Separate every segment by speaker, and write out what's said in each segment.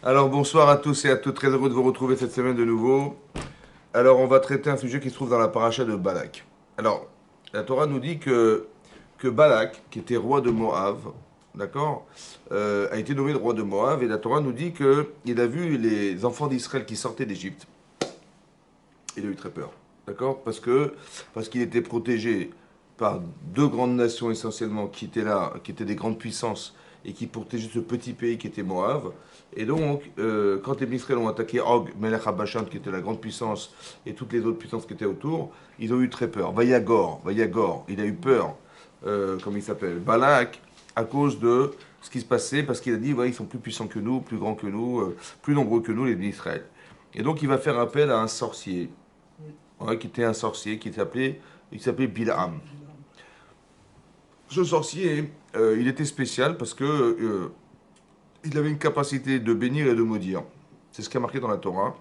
Speaker 1: Alors bonsoir à tous et à toutes, très heureux de vous retrouver cette semaine de nouveau. Alors on va traiter un sujet qui se trouve dans la paracha de Balak. Alors, la Torah nous dit que Balak, qui était roi de Moab, d'accord, a été nommé roi de Moab, et la Torah nous dit qu'il a vu les enfants d'Israël qui sortaient d'Égypte. Il a eu très peur, d'accord, parce qu'il était protégé par deux grandes nations essentiellement qui étaient là, qui étaient des grandes puissances et qui protégeaient ce petit pays qui était Moab. Et donc, quand les Israël ont attaqué Og, Melech HaBashan, qui était la grande puissance, et toutes les autres puissances qui étaient autour, ils ont eu très peur. Vayagor, il a eu peur, comme il s'appelle, Balak, à cause de ce qui se passait, parce qu'il a dit, ouais, ils sont plus puissants que nous, plus grands que nous, plus nombreux que nous, les Israël. Et donc, il va faire appel à un sorcier, ouais, qui était un sorcier, il s'appelait Bilham. Ce sorcier, il était spécial parce que il avait une capacité de bénir et de maudire. C'est ce qui a marqué dans la Torah.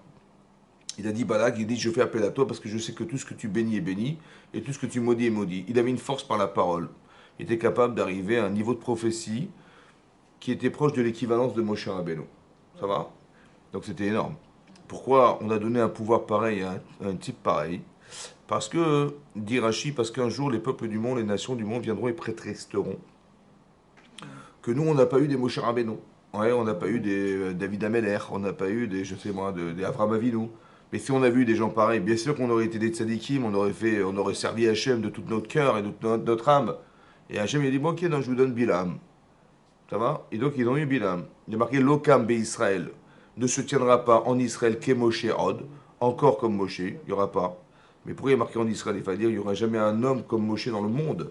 Speaker 1: Il a dit Balak, il dit je fais appel à toi parce que je sais que tout ce que tu bénis est béni et tout ce que tu maudis est maudit. Il avait une force par la parole. Il était capable d'arriver à un niveau de prophétie qui était proche de l'équivalence de Moshe Rabbeinu. Ça va? Donc c'était énorme. Pourquoi on a donné un pouvoir pareil à un type pareil? Parce que, dit Rashi, parce qu'un jour les peuples du monde, les nations du monde viendront et prétesteront que nous on n'a pas eu des Moshe Rabbeinu. Ouais, on n'a pas eu des David Ameller, on n'a pas eu des, je sais moi, des Avram Avinu. Mais si on a vu des gens pareils, bien sûr qu'on aurait été des tzadikim, on aurait servi Hachem de tout notre cœur et de toute notre âme. Et Hachem il a dit bon ok, non, je vous donne Bilam. Ça va? Et donc ils ont eu Bilam. Il est marqué Lokam Be Israël ne se tiendra pas en Israël qu'est Moshe Od, encore comme Moshe, il n'y aura pas. Mais pourquoi il est marqué en Israël? Il fallait dire qu'il n'y aura jamais un homme comme Moshe dans le monde.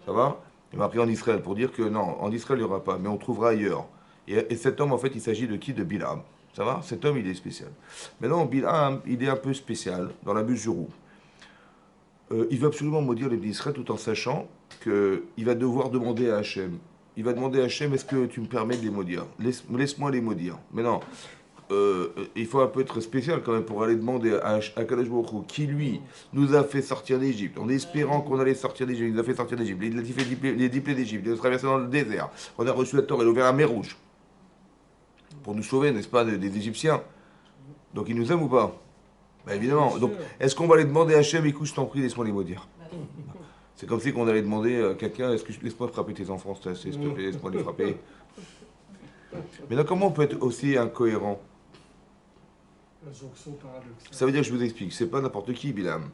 Speaker 1: Ça va? Il est marqué en Israël pour dire que non, en Israël il n'y aura pas, mais on trouvera ailleurs. Et cet homme, en fait, il s'agit de qui? De Bilam. Ça va? Cet homme, il est spécial. Maintenant, Bilam, il est un peu spécial dans la mesure où il veut absolument maudire les Israël tout en sachant qu'il va devoir demander à Hachem. Il va demander à Hachem, est-ce que tu me permets de les maudire? Laisse-moi les maudire. Mais non, il faut un peu être spécial quand même pour aller demander à Kadosh Baruch Hu, qui lui nous a fait sortir d'Égypte, en espérant qu'on allait sortir d'Égypte, il nous a fait sortir d'Égypte, il a fait les dix plaies d'Égypte, il a traversé dans le désert, on a reçu la Torah, il a ouvert la mer Rouge, pour nous sauver, n'est-ce pas, des Égyptiens. Donc il nous aime ou pas? Bah évidemment. Donc est-ce qu'on va aller demander à Hachem, écoute, je t'en prie, laisse-moi les maudire? C'est comme si on allait demander à quelqu'un, laisse-moi frapper tes enfants, s'il te plaît, laisse-moi les frapper. Mais là, comment on peut être aussi incohérent? Ça veut dire, je vous explique, c'est pas n'importe qui, Bilam.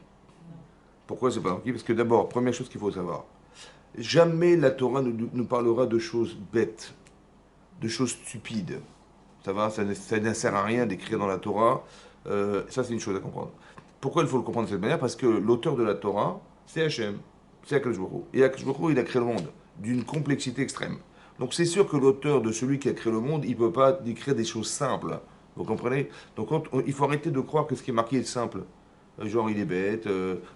Speaker 1: Pourquoi c'est pas n'importe qui? Parce que d'abord, première chose qu'il faut savoir, jamais la Torah nous parlera de choses bêtes, de choses stupides. Ça va, ça ne sert à rien d'écrire dans la Torah. Ça, c'est une chose à comprendre. Pourquoi il faut le comprendre de cette manière? Parce que l'auteur de la Torah, c'est Hachem, c'est Akadosh Baruch Hu. Et Akadosh Baruch Hu, il a créé le monde d'une complexité extrême. Donc c'est sûr que l'auteur de celui qui a créé le monde, il ne peut pas écrire des choses simples. Vous comprenez? Donc il faut arrêter de croire que ce qui est marqué est simple. Genre il est bête,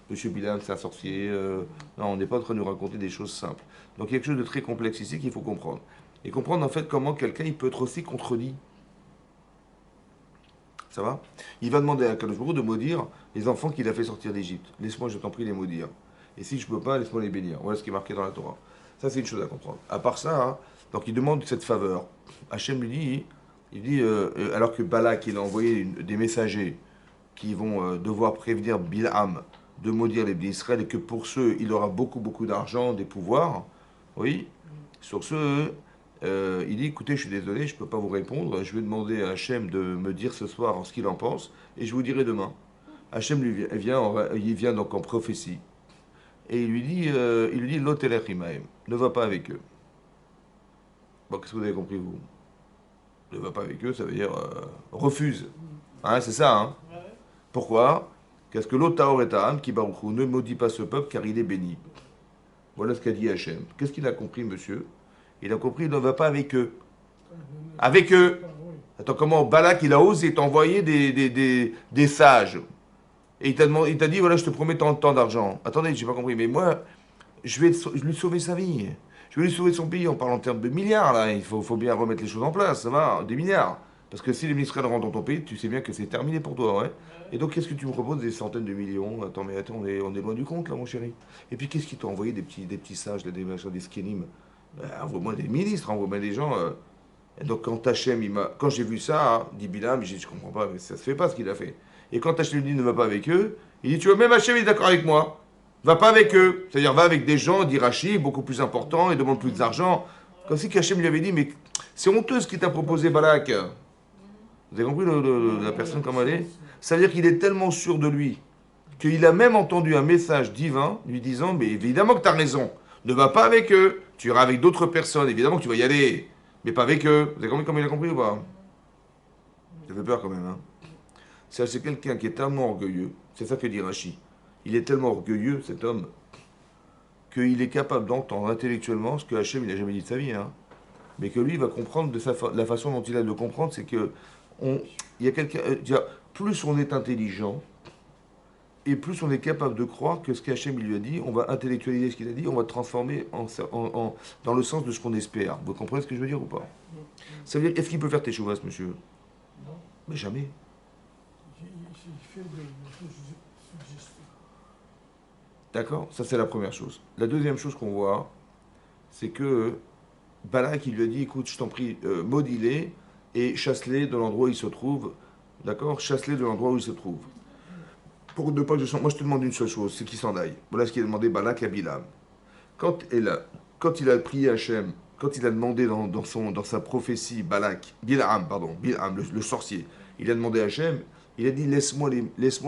Speaker 1: Monsieur Bilam c'est un sorcier. Non, on n'est pas en train de nous raconter des choses simples. Donc il y a quelque chose de très complexe ici qu'il faut comprendre. Et comprendre en fait comment quelqu'un il peut être aussi contredit. Ça va? Il va demander à Kadosh Baruch Hu de maudire les enfants qu'il a fait sortir d'Égypte. Laisse-moi, je t'en prie, les maudire. Et si je ne peux pas, laisse-moi les bénir. Voilà ce qui est marqué dans la Torah. Ça, c'est une chose à comprendre. À part ça, hein, donc il demande cette faveur. Hachem lui dit, alors que Balak, il a envoyé des messagers qui vont devoir prévenir Bilham de maudire les bénis Israël et que pour ceux, il aura beaucoup, beaucoup d'argent, des pouvoirs. Oui. Sur ce, il dit, écoutez, je suis désolé, je ne peux pas vous répondre. Je vais demander à Hachem de me dire ce soir ce qu'il en pense et je vous dirai demain. Hachem il vient donc en prophétie et il lui dit, Lotelech imahem, ne va pas avec eux. Bon, qu'est-ce que vous avez compris, vous? Ne va pas avec eux, ça veut dire refuse. Hein, c'est ça, hein? Pourquoi? Qu'est-ce que l'Otaor et Ta'am, qui Baruchou, ne maudit pas ce peuple car il est béni. Voilà ce qu'a dit Hachem. Qu'est-ce qu'il a compris, monsieur? Il a compris, il ne va pas avec eux. Avec eux. Attends, comment Balak, il a osé t'envoyer des sages. Et il t'a dit, voilà, je te promets tant d'argent. Attendez, j'ai pas compris, mais moi, je vais lui sauver sa vie. Je vais lui sauver son pays. On parle en termes de milliards, là. Faut bien remettre les choses en place, ça va? Des milliards. Parce que si les ministres rentrent dans ton pays, tu sais bien que c'est terminé pour toi, ouais. Et donc, qu'est-ce que tu me proposes? Des centaines de millions? Attends, mais attends, on est loin du compte, là, mon chéri. Et puis, qu'est-ce qui t'a envoyé des petits sages, là, des machins, des skénimes? Envoie-moi des ministres, envoie-moi des gens. Et donc quand j'ai vu ça, hein, dit Bilam, j'ai dit, je comprends pas, mais ça se fait pas ce qu'il a fait. Et quand Hachem lui dit ne va pas avec eux, il dit, tu vois, même Hachem est d'accord avec moi. Va pas avec eux. C'est-à-dire, va avec des gens, dit Rachid, beaucoup plus importants, et demande plus d'argent. Comme si Hachem lui avait dit, mais c'est honteux ce qu'il t'a proposé, Balak. Vous avez compris la personne comme elle est? Ça veut dire qu'il est tellement sûr de lui qu'il a même entendu un message divin lui disant, mais évidemment que tu as raison. Ne va pas avec eux. Tu iras avec d'autres personnes. Évidemment que tu vas y aller. Mais pas avec eux. Vous avez compris comment il a compris ou pas? Ça fait peur quand même. Hein. C'est quelqu'un qui est tellement orgueilleux. C'est ça que dit Rachid. Il est tellement orgueilleux, cet homme, qu'il est capable d'entendre intellectuellement ce que Hachem il n'a jamais dit de sa vie. Hein. Mais que lui il va comprendre la façon dont il a de le comprendre, c'est que il y a quelqu'un. Plus on est intelligent, et plus on est capable de croire que ce qu'Hachem lui a dit, on va intellectualiser ce qu'il a dit, on va transformer dans le sens de ce qu'on espère. Vous comprenez ce que je veux dire ou pas? Ça veut dire, est-ce qu'il peut faire tes chouvas, monsieur?
Speaker 2: Non.
Speaker 1: Mais jamais.
Speaker 2: Il fait de suggestions.
Speaker 1: D'accord? Ça, c'est la première chose. La deuxième chose qu'on voit, c'est que Balak, il lui a dit, écoute, je t'en prie, maudis-les et chasse-les de l'endroit où ils se trouvent. D'accord? Chasse-les de l'endroit où ils se trouvent. Pour ne pas que je sente. Moi, je te demande une seule chose, c'est qu'il s'en aille. Voilà ce qu'il a demandé Balak à Bilam. Quand il a prié Hachem, quand il a demandé dans sa prophétie, Bilam, le sorcier, il a demandé à Hachem, il a dit laisse-moi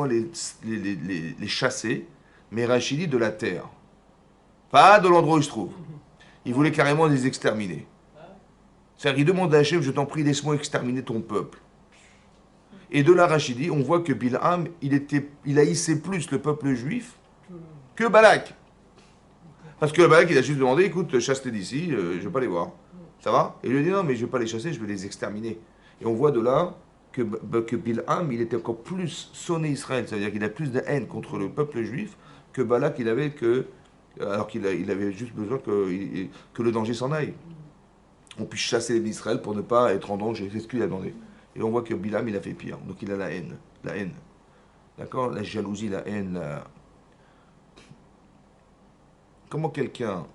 Speaker 1: les chasser, mais Rachidi de la terre. Pas de l'endroit où ils se trouvent. Il voulait carrément les exterminer. C'est-à-dire, il demande à Hachem, je t'en prie, laisse-moi exterminer ton peuple. Et de la Rachidi, on voit que Bilham, il haïssait plus le peuple juif que Balak. Parce que Balak, il a juste demandé, écoute, chasse-les d'ici, je ne vais pas les voir. Ça va? Et il lui a dit, non, mais je ne vais pas les chasser, je vais les exterminer. Et on voit de là que Bilham, il était encore plus sonné Israël. C'est-à-dire qu'il a plus de haine contre le peuple juif que Balak, alors qu'il avait juste besoin que le danger s'en aille. On puisse chasser les Israël pour ne pas être en danger. C'est ce qu'il a demandé. Et on voit que Bilam, il a fait pire. Donc il a la haine. La haine. D'accord? La jalousie, la haine. Comment quelqu'un.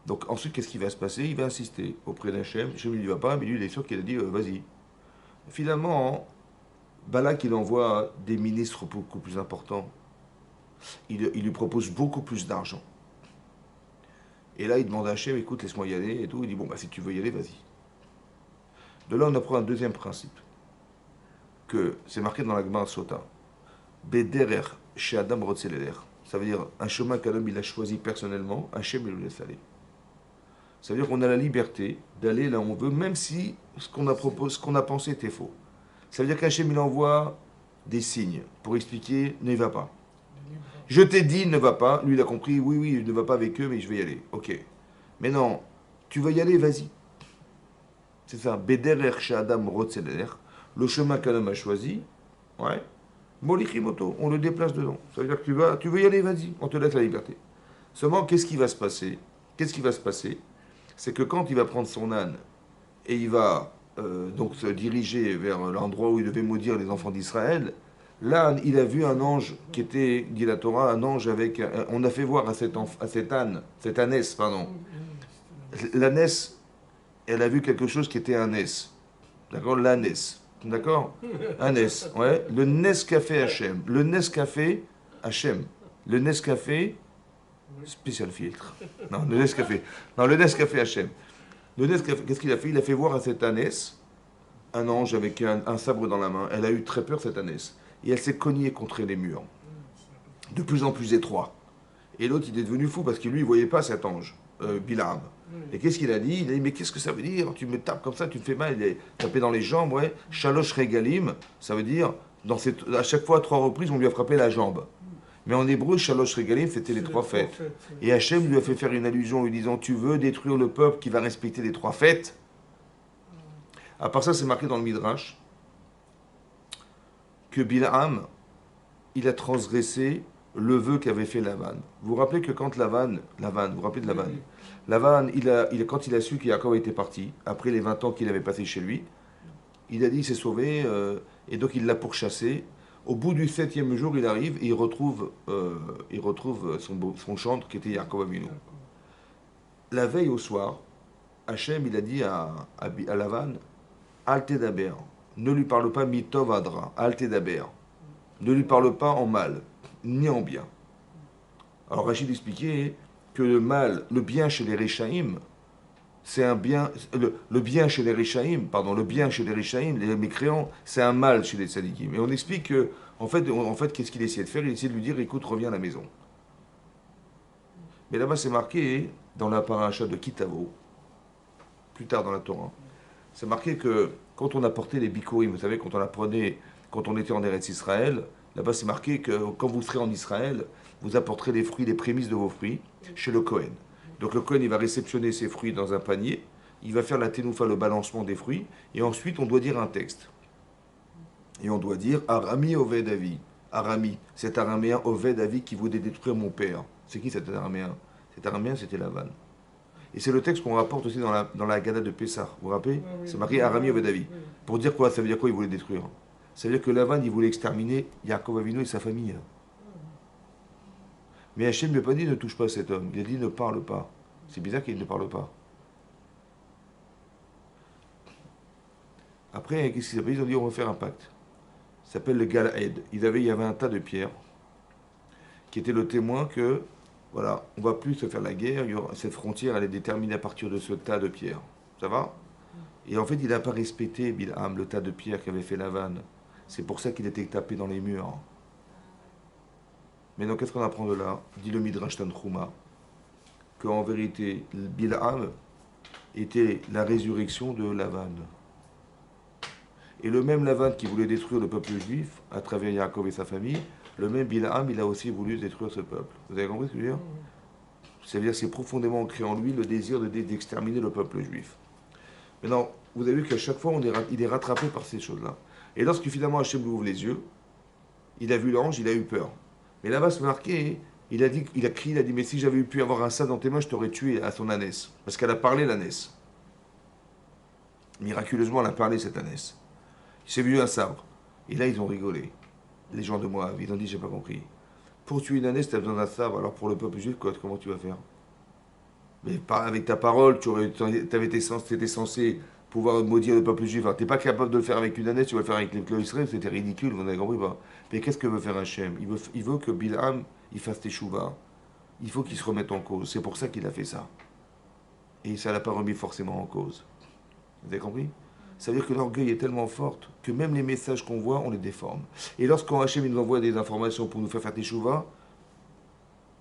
Speaker 1: Donc ensuite, qu'est-ce qui va se passer? Il va insister auprès d'Hachem. Hachem ne lui va pas, mais lui, il est sûr qu'il a dit vas-y. Finalement, Balak, il envoie des ministres beaucoup plus importants. Il lui propose beaucoup plus d'argent. Et là, il demande à Hachem écoute, laisse-moi y aller et tout. Il dit bon, bah si tu veux y aller, vas-y. De là, on apprend un deuxième principe. Que c'est marqué dans la Gemara Sota. Bederer chez Adam Rotzeleder. Ça veut dire un chemin qu'un homme il a choisi personnellement, Hachem il le laisse aller. Ça veut dire qu'on a la liberté d'aller là où on veut, même si ce qu'on a pensé était faux. Ça veut dire qu'Hachem il envoie des signes pour expliquer ne va pas. Je t'ai dit ne va pas. Lui il a compris oui, oui, je ne vais pas avec eux, mais je vais y aller. Ok. Mais non, tu veux y aller, vas-y. C'est ça. Bederer chez Adam Rotzeleder. Le chemin qu'un homme a choisi, ouais, Molichimoto, on le déplace dedans. Ça veut dire que tu veux y aller, vas-y, on te laisse la liberté. Seulement, qu'est-ce qui va se passer? Qu'est-ce qui va se passer? C'est que quand il va prendre son âne et il va donc se diriger vers l'endroit où il devait maudire les enfants d'Israël, là, il a vu un ange qui était, dit la Torah, un ange avec. On a fait voir à cet âne, cette ânesse, pardon. L'ânesse, elle a vu quelque chose qui était un ès. D'accord? L'ânesse. D'accord? Un Nes, ouais. Le Nescafé Hachem. Le Nescafé Hachem. Le Nescafé spécial filtre. Non, le Nescafé. Non, le Nescafé Hachem. Le Nescafé, qu'est-ce qu'il a fait? Il a fait voir à cette ânesse un ange avec un sabre dans la main. Elle a eu très peur, cette ânesse. Et elle s'est cognée contre les murs. De plus en plus étroit. Et l'autre, il est devenu fou parce que lui, il ne voyait pas cet ange, Bilam. Et qu'est-ce qu'il a dit? Il a dit, mais qu'est-ce que ça veut dire? Tu me tapes comme ça, tu me fais mal. Il est tapé dans les jambes, ouais. Shalosh regalim, ça veut dire, à chaque fois, à 3 reprises, on lui a frappé la jambe. Mais en hébreu, Shalosh regalim, c'était les 3 fêtes. Et Hachem lui a fait faire une allusion en lui disant, tu veux détruire le peuple qui va respecter les 3 fêtes? À part ça, c'est marqué dans le Midrash que Bilham, il a transgressé le vœu qu'avait fait Lavan. Vous vous rappelez que quand Lavan, vous vous rappelez de Lavan? Lavan, quand il a su qu'Yaakov était parti, après les 20 ans qu'il avait passé chez lui, il a dit il s'est sauvé, et donc il l'a pourchassé. Au bout du 7e jour, il arrive et il retrouve son chantre qui était Yaakov Avinu. La veille au soir, Hachem, il a dit à Lavan, Al tedaber. Ne lui parle pas mitov adra. Al tedaber. Ne lui parle pas en mal, ni en bien. Alors Rachid expliquait que le mal, le bien chez les Réchaïm, c'est un bien, le bien chez les Réchaïm, pardon, le bien chez les Réchaïm, les mécréants, c'est un mal chez les Tzadikim. Et on explique que, en fait qu'est-ce qu'il essayait de faire? Il essayait de lui dire, écoute, reviens à la maison. Mais là-bas, c'est marqué, dans la paracha de Kitavo, plus tard dans la Torah, c'est marqué que quand on apportait les bikurim, vous savez, quand on était en Eretz Israël, là-bas c'est marqué que quand vous serez en Israël, vous apporterez les fruits, les prémices de vos fruits chez le Kohen. Donc le Kohen, il va réceptionner ses fruits dans un panier, il va faire la tenoufa, le balancement des fruits, et ensuite on doit dire un texte. Et on doit dire Arami Oved Avi. Arami, cet araméen Oved Avi qui voulait détruire mon père. C'est qui cet araméen? Cet araméen, c'était Lavan. Et c'est le texte qu'on rapporte aussi dans la Gada de Pessah. Vous vous rappelez?
Speaker 2: Ah oui,
Speaker 1: C'est marqué Arami Oved Avi.
Speaker 2: oui.
Speaker 1: Pour dire quoi? Ça veut dire quoi? Il voulait détruire. Ça veut dire que Lavan, il voulait exterminer Yaakov Avinu et sa famille. Mais Hachem ne lui a pas dit ne touche pas cet homme. Il a dit ne parle pas. C'est bizarre qu'il ne parle pas. Après, qu'est-ce qu'ils appellent? Ils ont dit on va faire un pacte. Ça s'appelle le Galaed. Il y avait un tas de pierres qui était le témoin que, voilà, on va plus se faire la guerre. Cette frontière, elle est déterminée à partir de ce tas de pierres. Ça va? Et en fait, il n'a pas respecté Bilham, le tas de pierres qu'avait fait Lavan. C'est pour ça qu'il était tapé dans les murs. Mais donc, qu'est-ce qu'on apprend de là? Dit le Midrash Tanchuma, qu'en vérité, Bilham était la résurrection de Lavan. Et le même Lavan qui voulait détruire le peuple juif à travers Yaakov et sa famille, le même Bilham, il a aussi voulu détruire ce peuple. Vous avez compris ce que je veux dire? C'est-à-dire que c'est profondément ancré en lui le désir d'exterminer le peuple juif. Maintenant, vous avez vu qu'à chaque fois, il est rattrapé par ces choses-là. Et lorsque finalement Hachem lui ouvre les yeux, il a vu l'ange, il a eu peur. Mais là-bas, c'est marqué, il a crié, il a dit, mais si j'avais pu avoir un ça dans tes mains, je t'aurais tué à son ânesse. Parce qu'elle a parlé, l'ânesse. Miraculeusement, elle a parlé, cette ânesse. Il s'est vu un sabre. Et là, ils ont rigolé. Les gens de Moab, ils ont dit, j'ai pas compris. Pour tuer une ânesse, tu as besoin d'un sabre. Alors pour le peuple juif, comment tu vas faire? Mais avec ta parole, t'étais censé pouvoir maudire le peuple juif. Tu n'es pas capable de le faire avec une ânesse, tu vas le faire avec les clés Israël, c'était ridicule, vous avez compris pas? Mais qu'est-ce que veut faire Hachem? Il veut que Bilham, il fasse teshuva. Il faut qu'il se remette en cause. C'est pour ça qu'il a fait ça. Et ça l'a pas remis forcément en cause. Vous avez compris? Ça veut dire que l'orgueil est tellement fort que même les messages qu'on voit, on les déforme. Et lorsqu'on Hachem il nous envoie des informations pour nous faire teshuva,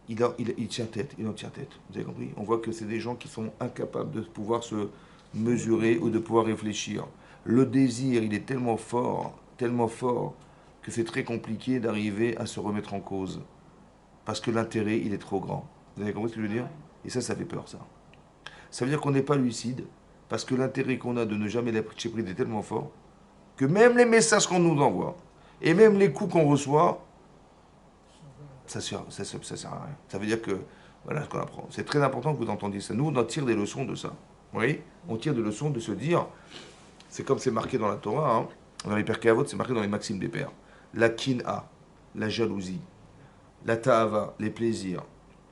Speaker 1: il tient tête, il en tient tête. Vous avez compris? On voit que c'est des gens qui sont incapables de pouvoir se mesurer ou de pouvoir réfléchir. Le désir, il est tellement fort, que c'est très compliqué d'arriver à se remettre en cause. Parce que l'intérêt, il est trop grand. Vous avez compris ce que je veux dire? Et ça fait peur, ça. Ça veut dire qu'on n'est pas lucide, parce que l'intérêt qu'on a de ne jamais lâcher prise est tellement fort, que même les messages qu'on nous envoie, et même les coups qu'on reçoit, ça sert à rien. Ça veut dire que, voilà ce qu'on apprend. C'est très important que vous entendiez ça. Nous, on en tire des leçons de ça. Vous voyez? On tire des leçons de se dire, c'est comme c'est marqué dans la Torah, hein, dans les Pirkei Avot, c'est marqué dans les Maximes des Pères. La kin'a, la jalousie, la ta'ava, les plaisirs,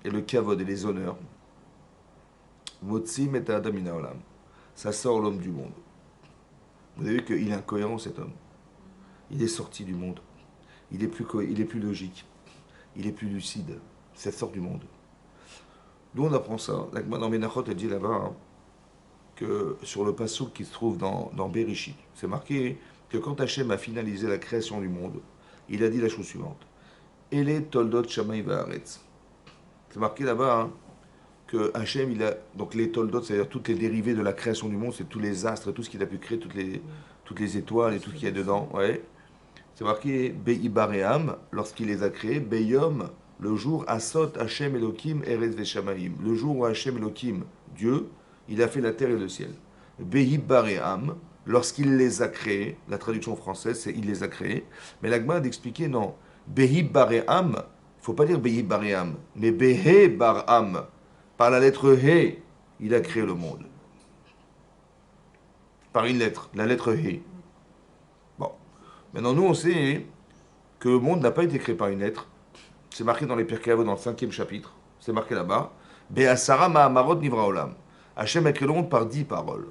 Speaker 1: et le kavod et les honneurs. Motsim et adam min haolam. Ça sort l'homme du monde. Vous avez vu qu'il est incohérent, cet homme. Il est sorti du monde. Il est plus logique. Il est plus lucide. Ça sort du monde. D'où on apprend ça? Dans Menachot, elle dit là-bas hein, que sur le passouk qui se trouve dans Bereshit, c'est marqué que quand Hachem a finalisé la création du monde, il a dit la chose suivante. Ele toldot shamay va'aretz. C'est marqué là-bas hein, que Hachem, donc les toldot, c'est-à-dire toutes les dérivées de la création du monde, c'est tous les astres, tout ce qu'il a pu créer, toutes les étoiles et tout ce qu'il y a dedans. Ouais. C'est marqué Be'ibaream, lorsqu'il les a créés, Beyom, le jour Asot Hachem Elohim Eretz Veshamaim, le jour où Hachem Elohim, Dieu, il a fait la terre et le ciel. Be'ibaream, lorsqu'il les a créés, la traduction française c'est il les a créés, mais l'Agma d'expliquer non, Be'ibaream, il ne faut pas dire Be'ibaream, mais Behe Baram, par la lettre He, il a créé le monde. Par une lettre, la lettre He. Maintenant, nous, on sait que le monde n'a pas été créé par une lettre. C'est marqué dans les Pirkei Avot, dans le 5e chapitre. C'est marqué là-bas. Be'asara ma'amarot nivra olam. Hachem a créé le monde par 10 paroles.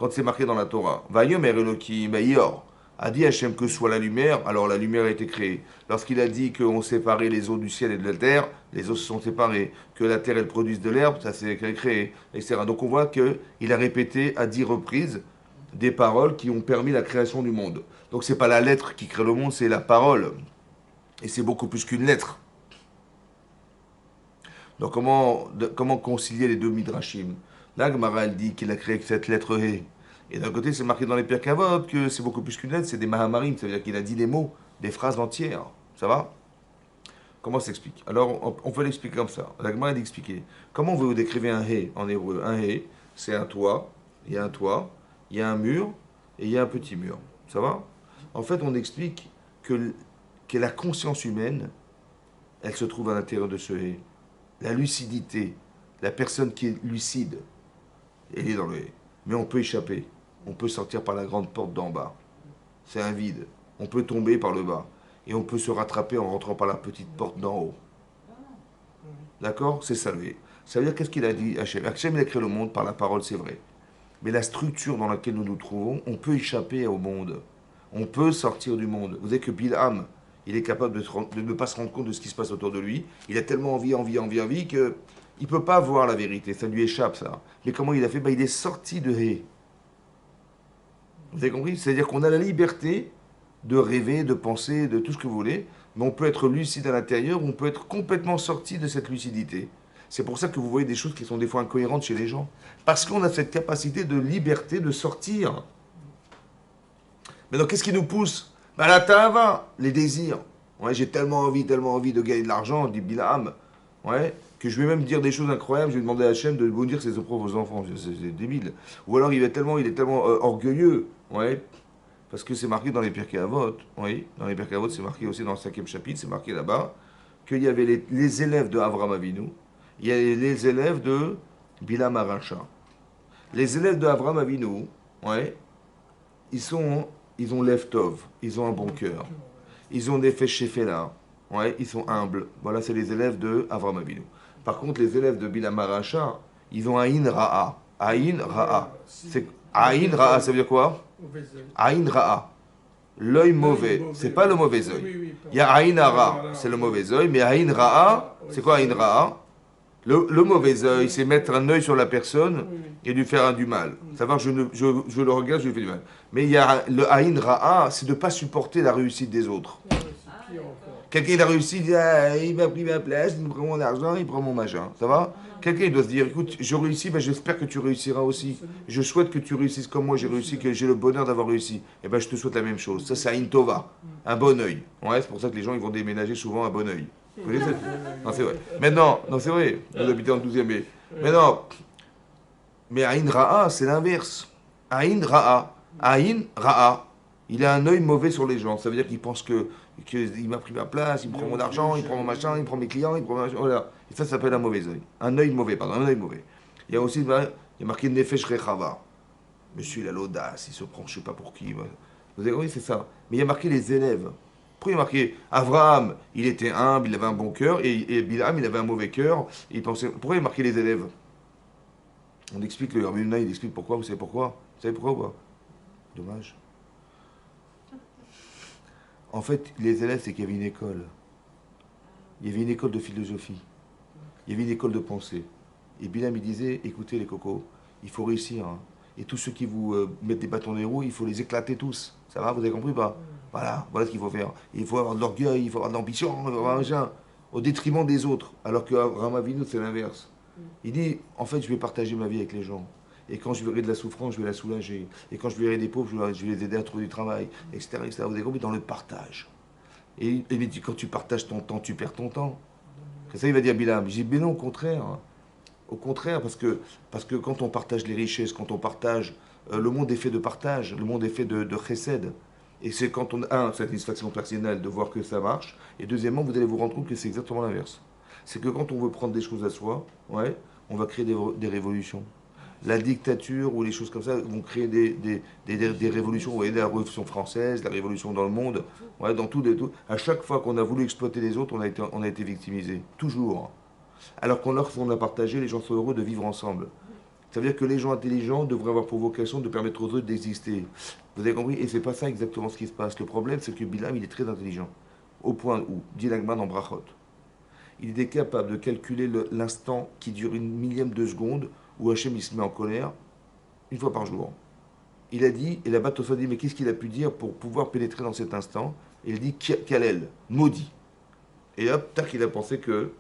Speaker 1: quand c'est marqué dans la Torah. Vayomer Elohim Yor. A dit Hachem que soit la lumière, alors la lumière a été créée. Lorsqu'il a dit qu'on séparait les eaux du ciel et de la terre, les eaux se sont séparées. Que la terre, elle produise de l'herbe, ça s'est créé, etc. Donc on voit qu'il a répété à 10 reprises des paroles qui ont permis la création du monde. Donc c'est pas la lettre qui crée le monde, c'est la parole. Et c'est beaucoup plus qu'une lettre. Donc comment concilier les deux midrashim? Là, Gemara, elle dit qu'il a créé cette lettre He. Et d'un côté, c'est marqué dans les Pirkei Avot que c'est beaucoup plus qu'une lettre, c'est des Mahamarim, ça veut dire qu'il a dit des mots, des phrases entières. Ça va? Comment ça s'explique? Alors, on peut l'expliquer comme ça. La Gemara dit expliquer. Comment vous décrivez un He en hébreu? Un He, c'est un toit, il y a un toit, il y a un mur, et il y a un petit mur. Ça va? En fait, on explique que la conscience humaine, elle se trouve à l'intérieur de ce He. La lucidité, la personne qui est lucide, elle est dans le He. Mais on peut échapper. On peut sortir par la grande porte d'en bas. C'est un vide. On peut tomber par le bas. Et on peut se rattraper en rentrant par la petite porte d'en haut. D'accord? C'est ça le He. Ça veut dire qu'est-ce qu'il a dit Hachem? Hachem, il a créé le monde par la parole, c'est vrai. Mais la structure dans laquelle nous nous trouvons, on peut échapper au monde. On peut sortir du monde. Vous savez que Bilham, il est capable de ne pas se rendre compte de ce qui se passe autour de lui. Il a tellement envie que il ne peut pas voir la vérité. Ça lui échappe, ça. Mais comment il a fait? Il est sorti de He. Vous avez compris? C'est-à-dire qu'on a la liberté de rêver, de penser, de tout ce que vous voulez, mais on peut être lucide à l'intérieur, on peut être complètement sorti de cette lucidité. C'est pour ça que vous voyez des choses qui sont des fois incohérentes chez les gens. Parce qu'on a cette capacité de liberté de sortir. Mais donc, qu'est-ce qui nous pousse? La tava, les désirs. Ouais, j'ai tellement envie de gagner de l'argent, dit Bilham, ouais, que je vais même dire des choses incroyables. Je vais demander à Hachem de vous dire ses propres enfants. C'est débile. Ou alors, il est tellement orgueilleux, ouais, parce que c'est marqué dans les Pirkei Avot, oui, dans les Pirkei Avot, c'est marqué aussi dans le 5e chapitre, c'est marqué là-bas, qu'il y avait les élèves de Avram Avinu, il y a les élèves de Bilam Aracha. Les élèves de Avram Avinu, ouais, ils ont lève tov, ils ont un bon cœur. Ils ont des là, ouais, ils sont humbles. Voilà, c'est les élèves de Avram Avinu. Par contre, les élèves de Bilam Aracha, ils ont Aïn Ra'a. Aïn Ra'a. Aïn Ra'a, ça veut dire quoi? Aïn Ra'a. L'œil mauvais. C'est pas le mauvais œil. Il y a Aïn Ra'a, c'est le mauvais œil, mais Aïn Ra'a, c'est quoi Aïn Ra'a? Le mauvais œil, c'est mettre un œil sur la personne et lui faire du mal. Savoir, je le regarde, je lui fais du mal. Mais il y a le Aïn Ra'a, c'est de ne pas supporter la réussite des autres. Quelqu'un il a réussi, il dit il m'a pris ma place, il me prend mon argent, il prend mon machin. Ça va? Quelqu'un il doit se dire écoute, je réussis, j'espère que tu réussiras aussi. Je souhaite que tu réussisses comme moi j'ai réussi, que j'ai le bonheur d'avoir réussi. Et je te souhaite la même chose. Ça, c'est Aïn Tova, un bon œil. Ouais, c'est pour ça que les gens ils vont déménager souvent un bon œil. Vous connaissez? Non, c'est vrai. Maintenant, non, c'est vrai. Vous habitez en 12e. Mais non. Mais Aïn Ra'a, c'est l'inverse. Aïn Ra'a. Aïn Ra'a. Il a un œil mauvais sur les gens. Ça veut dire qu'il pense qu'il m'a pris ma place, il me prend mon argent, il prend mon machin, il prend mes clients, il prend mon machin. Voilà. Et ça s'appelle un mauvais œil. Un œil mauvais, pardon, un œil mauvais. Il y a aussi il y a marqué Nefesh Rechava. Monsieur, il a l'audace, il se prend je ne sais pas pour qui. Vous avez compris, c'est ça. Mais il y a marqué les élèves. Pourquoi il y a marqué Avraham, il était humble, il avait un bon cœur, et Bilham, il avait un mauvais cœur. Il pensait. Pourquoi il y a marqué les élèves? On explique le Rabbi Yonah, il explique pourquoi. Vous savez pourquoi? Vous savez pourquoi ou pas? Dommage. En fait, les élèves, c'est qu'il y avait une école. Il y avait une école de philosophie. Il y avait une école de pensée. Et Bilham, il disait écoutez, les cocos, il faut réussir. Hein. Et tous ceux qui vous mettent des bâtons dans les roues, il faut les éclater tous. Ça va, vous avez compris ou pas? Voilà ce qu'il faut faire. Il faut avoir de l'orgueil, il faut avoir de l'ambition, il faut avoir un machin, au détriment des autres. Alors que Avraham Avinu, c'est l'inverse. Il dit, en fait, je vais partager ma vie avec les gens. Et quand je verrai de la souffrance, je vais la soulager. Et quand je verrai des pauvres, je vais les aider à trouver du travail, etc. etc. Vous avez compris, dans le partage. Et il dit, quand tu partages ton temps, tu perds ton temps. C'est ça, il va dire Bilham. Je dis, mais non, au contraire. Au contraire, parce que quand on partage les richesses, quand on partage, le monde est fait de partage, le monde est fait de chesed. Et c'est quand on a, cette satisfaction personnelle de voir que ça marche, et deuxièmement, vous allez vous rendre compte que c'est exactement l'inverse. C'est que quand on veut prendre des choses à soi, ouais, on va créer des révolutions. La dictature ou les choses comme ça vont créer des révolutions. Vous voyez, la révolution française, la révolution dans le monde, ouais, dans tout. À chaque fois qu'on a voulu exploiter les autres, on a été victimisé. Toujours. Alors qu'on a partagé, les gens sont heureux de vivre ensemble. Ça veut dire que les gens intelligents devraient avoir pour vocation de permettre aux autres d'exister. Vous avez compris? Et c'est pas ça exactement ce qui se passe. Le problème, c'est que Bilam, il est très intelligent. Au point où, dit l'Agma dans Brachot, il était capable de calculer l'instant qui dure une millième de seconde où Hachem il se met en colère une fois par jour. Il a dit, et là-bas Tosfot dit, mais qu'est-ce qu'il a pu dire pour pouvoir pénétrer dans cet instant? Et il dit, Kalel, maudit. Et hop, tac, il a pensé que.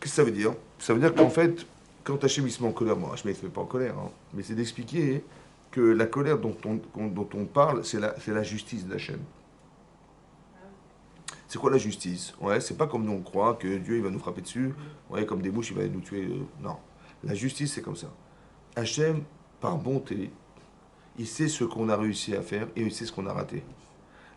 Speaker 1: Qu'est-ce que ça veut dire? Ça veut dire qu'en fait, quand Hachem il se met en colère, bon, Hachem il se met pas en colère, hein, mais c'est d'expliquer que la colère dont on parle, c'est la justice d'Hachem. C'est quoi la justice? Ouais, c'est pas comme nous on croit que Dieu il va nous frapper dessus, ouais, comme des mouches il va nous tuer. Non. La justice c'est comme ça. Hachem, par bonté, il sait ce qu'on a réussi à faire et il sait ce qu'on a raté.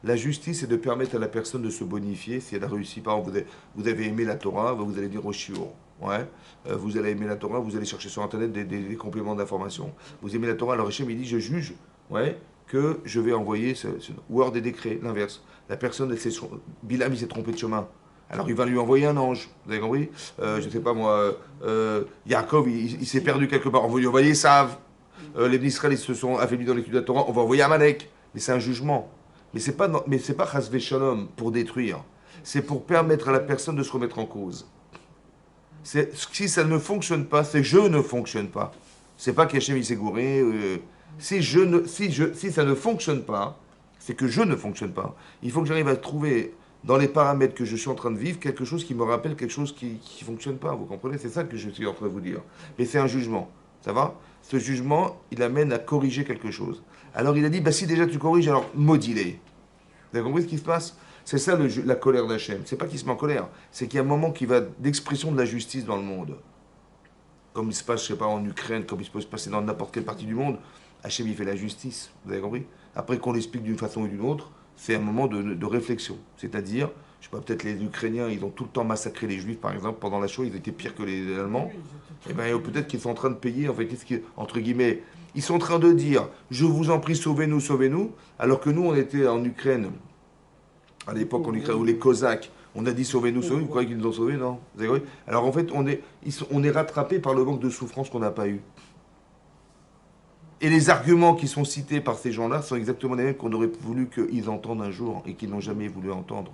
Speaker 1: La justice, c'est de permettre à la personne de se bonifier si elle a réussi. Par exemple, vous avez aimé la Torah, vous allez dire au shiur. Ouais. Vous allez aimer la Torah, vous allez chercher sur Internet des compléments d'information. Vous aimez la Torah, alors Hachem, il dit, je juge, ouais, que je vais envoyer, ou alors des décrets, l'inverse. La personne, Bilam, il s'est trompé de chemin. Alors il va lui envoyer un ange. Vous avez compris? Je ne sais pas moi, Yaakov, il s'est perdu quelque part. On va lui envoyer Sav. Les Israël, ils se sont affaiblis dans l'étude de la Torah. On va envoyer Amalek. Mais c'est un jugement. Mais c'est pas, Chasvé Shalom pour détruire. C'est pour permettre à la personne de se remettre en cause. Si ça ne fonctionne pas, c'est je ne fonctionne pas. C'est pas qu'Hachem il s'est gouré. Si ça ne fonctionne pas, c'est que je ne fonctionne pas. Il faut que j'arrive à trouver dans les paramètres que je suis en train de vivre quelque chose qui me rappelle quelque chose qui ne fonctionne pas. Vous comprenez? C'est ça que je suis en train de vous dire. Mais c'est un jugement. Ça va? Ce jugement, il amène à corriger quelque chose. Alors il a dit, bah si déjà tu corriges, alors maudis-les. Vous avez compris ce qui se passe? C'est ça la colère d'Hachem. C'est pas qu'il se met en colère, c'est qu'il y a un moment qui va d'expression de la justice dans le monde. Comme il se passe, je sais pas, en Ukraine, comme il peut se passer dans n'importe quelle partie du monde, Hachem il fait la justice. Vous avez compris? Après qu'on l'explique d'une façon ou d'une autre, c'est un moment de réflexion. C'est-à-dire, je sais pas, peut-être les Ukrainiens, ils ont tout le temps massacré les Juifs, par exemple, pendant la Shoah, ils étaient pires que les Allemands. Et bien peut-être qu'ils sont en train de payer, en fait, entre guillemets, ils sont en train de dire, je vous en prie, sauvez-nous, sauvez-nous, alors que nous, on était en Ukraine, à l'époque en Ukraine, où les Cosaques, on a dit sauvez-nous, sauvez-nous, vous croyez qu'ils nous ont sauvés, non? Vous avez compris? Alors en fait, on est rattrapé par le manque de souffrance qu'on n'a pas eu. Et les arguments qui sont cités par ces gens-là sont exactement les mêmes qu'on aurait voulu qu'ils entendent un jour et qu'ils n'ont jamais voulu entendre.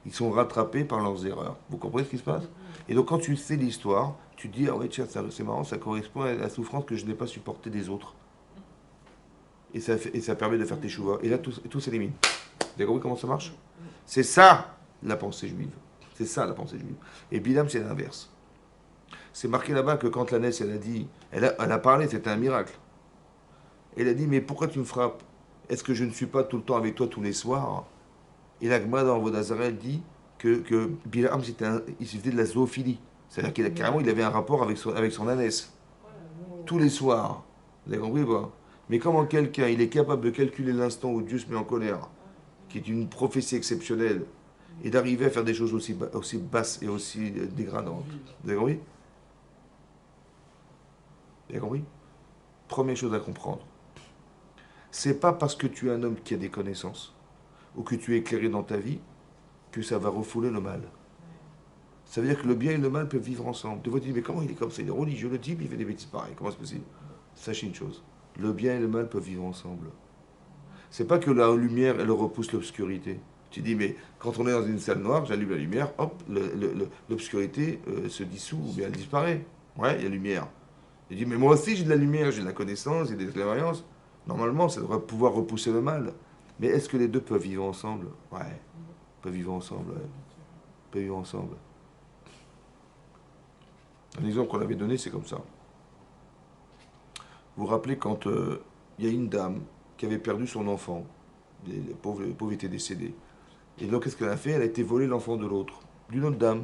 Speaker 1: Ils sont rattrapés par leurs erreurs. Vous comprenez ce qui se passe? Et donc quand tu sais l'histoire, tu te dis, ah ouais, tiens, c'est marrant, ça correspond à la souffrance que je n'ai pas supportée des autres. Et ça permet de faire tes chouvas. Et là, tout s'élimine. Vous avez compris comment ça marche? C'est ça, la pensée juive. C'est ça, la pensée juive. Et Bilam, c'est l'inverse. C'est marqué là-bas que quand l'ânesse, elle a dit, elle a parlé, c'était un miracle. Elle a dit, mais pourquoi tu me frappes? Est-ce que je ne suis pas tout le temps avec toi tous les soirs? Et l'Agma dans Vodazara, elle dit que Bilam, il faisait de la zoophilie. C'est-à-dire qu'il carrément, il avait un rapport avec son ânesse. Tous les soirs. Vous avez compris ou pas? Mais comment quelqu'un, il est capable de calculer l'instant où Dieu se met en colère, qui est une prophétie exceptionnelle, et d'arriver à faire des choses aussi basses et aussi dégradantes. Vous avez compris? Vous avez compris? Première chose à comprendre. C'est pas parce que tu es un homme qui a des connaissances, ou que tu es éclairé dans ta vie, que ça va refouler le mal. Ça veut dire que le bien et le mal peuvent vivre ensemble. Des fois, tu dis, mais comment il est comme ça? Il est religieux, le type, il fait des bêtises pareilles. Comment c'est possible? Sachez une chose, le bien et le mal peuvent vivre ensemble. C'est pas que la lumière, elle repousse l'obscurité. Tu dis, mais quand on est dans une salle noire, j'allume la lumière, hop, l'obscurité se dissout, ou bien elle disparaît. Ouais, il y a lumière. Il dit, mais moi aussi j'ai de la lumière, j'ai de la connaissance, j'ai des clairvoyances. Normalement, ça devrait pouvoir repousser le mal. Mais est-ce que les deux peuvent vivre ensemble? Ouais, peuvent vivre ensemble, ouais. Peuvent vivre ensemble. Un exemple qu'on avait donné, c'est comme ça. Vous vous rappelez quand il y a une dame qui avait perdu son enfant, le pauvre était décédé. Et donc, qu'est-ce qu'elle a fait? Elle a été voler l'enfant de l'autre, d'une autre dame.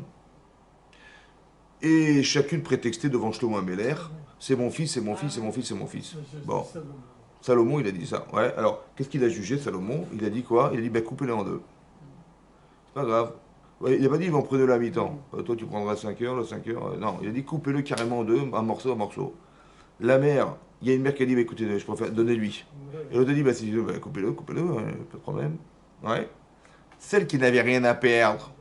Speaker 1: Et chacune prétextait devant Shlomo Améler, c'est mon fils, c'est mon fils, c'est mon fils, c'est mon fils. Bon, Salomon, il a dit ça. Ouais, alors, qu'est-ce qu'il a jugé, Salomon? Il a dit quoi? Il a dit, ben, coupez-les en deux. C'est pas grave. Ouais, il n'a pas dit, on prenait la mi-temps. Toi, tu prendras 5 heures, le 5 heures. Non, il a dit, coupez-le carrément en deux, un morceau, un morceau. La mère, il y a une mère qui a dit, bah, écoutez, je préfère, donnez-lui. Et l'autre a dit, bah, si tu veux, bah, coupez-le, pas de problème. Ouais. Celle qui n'avait rien à perdre,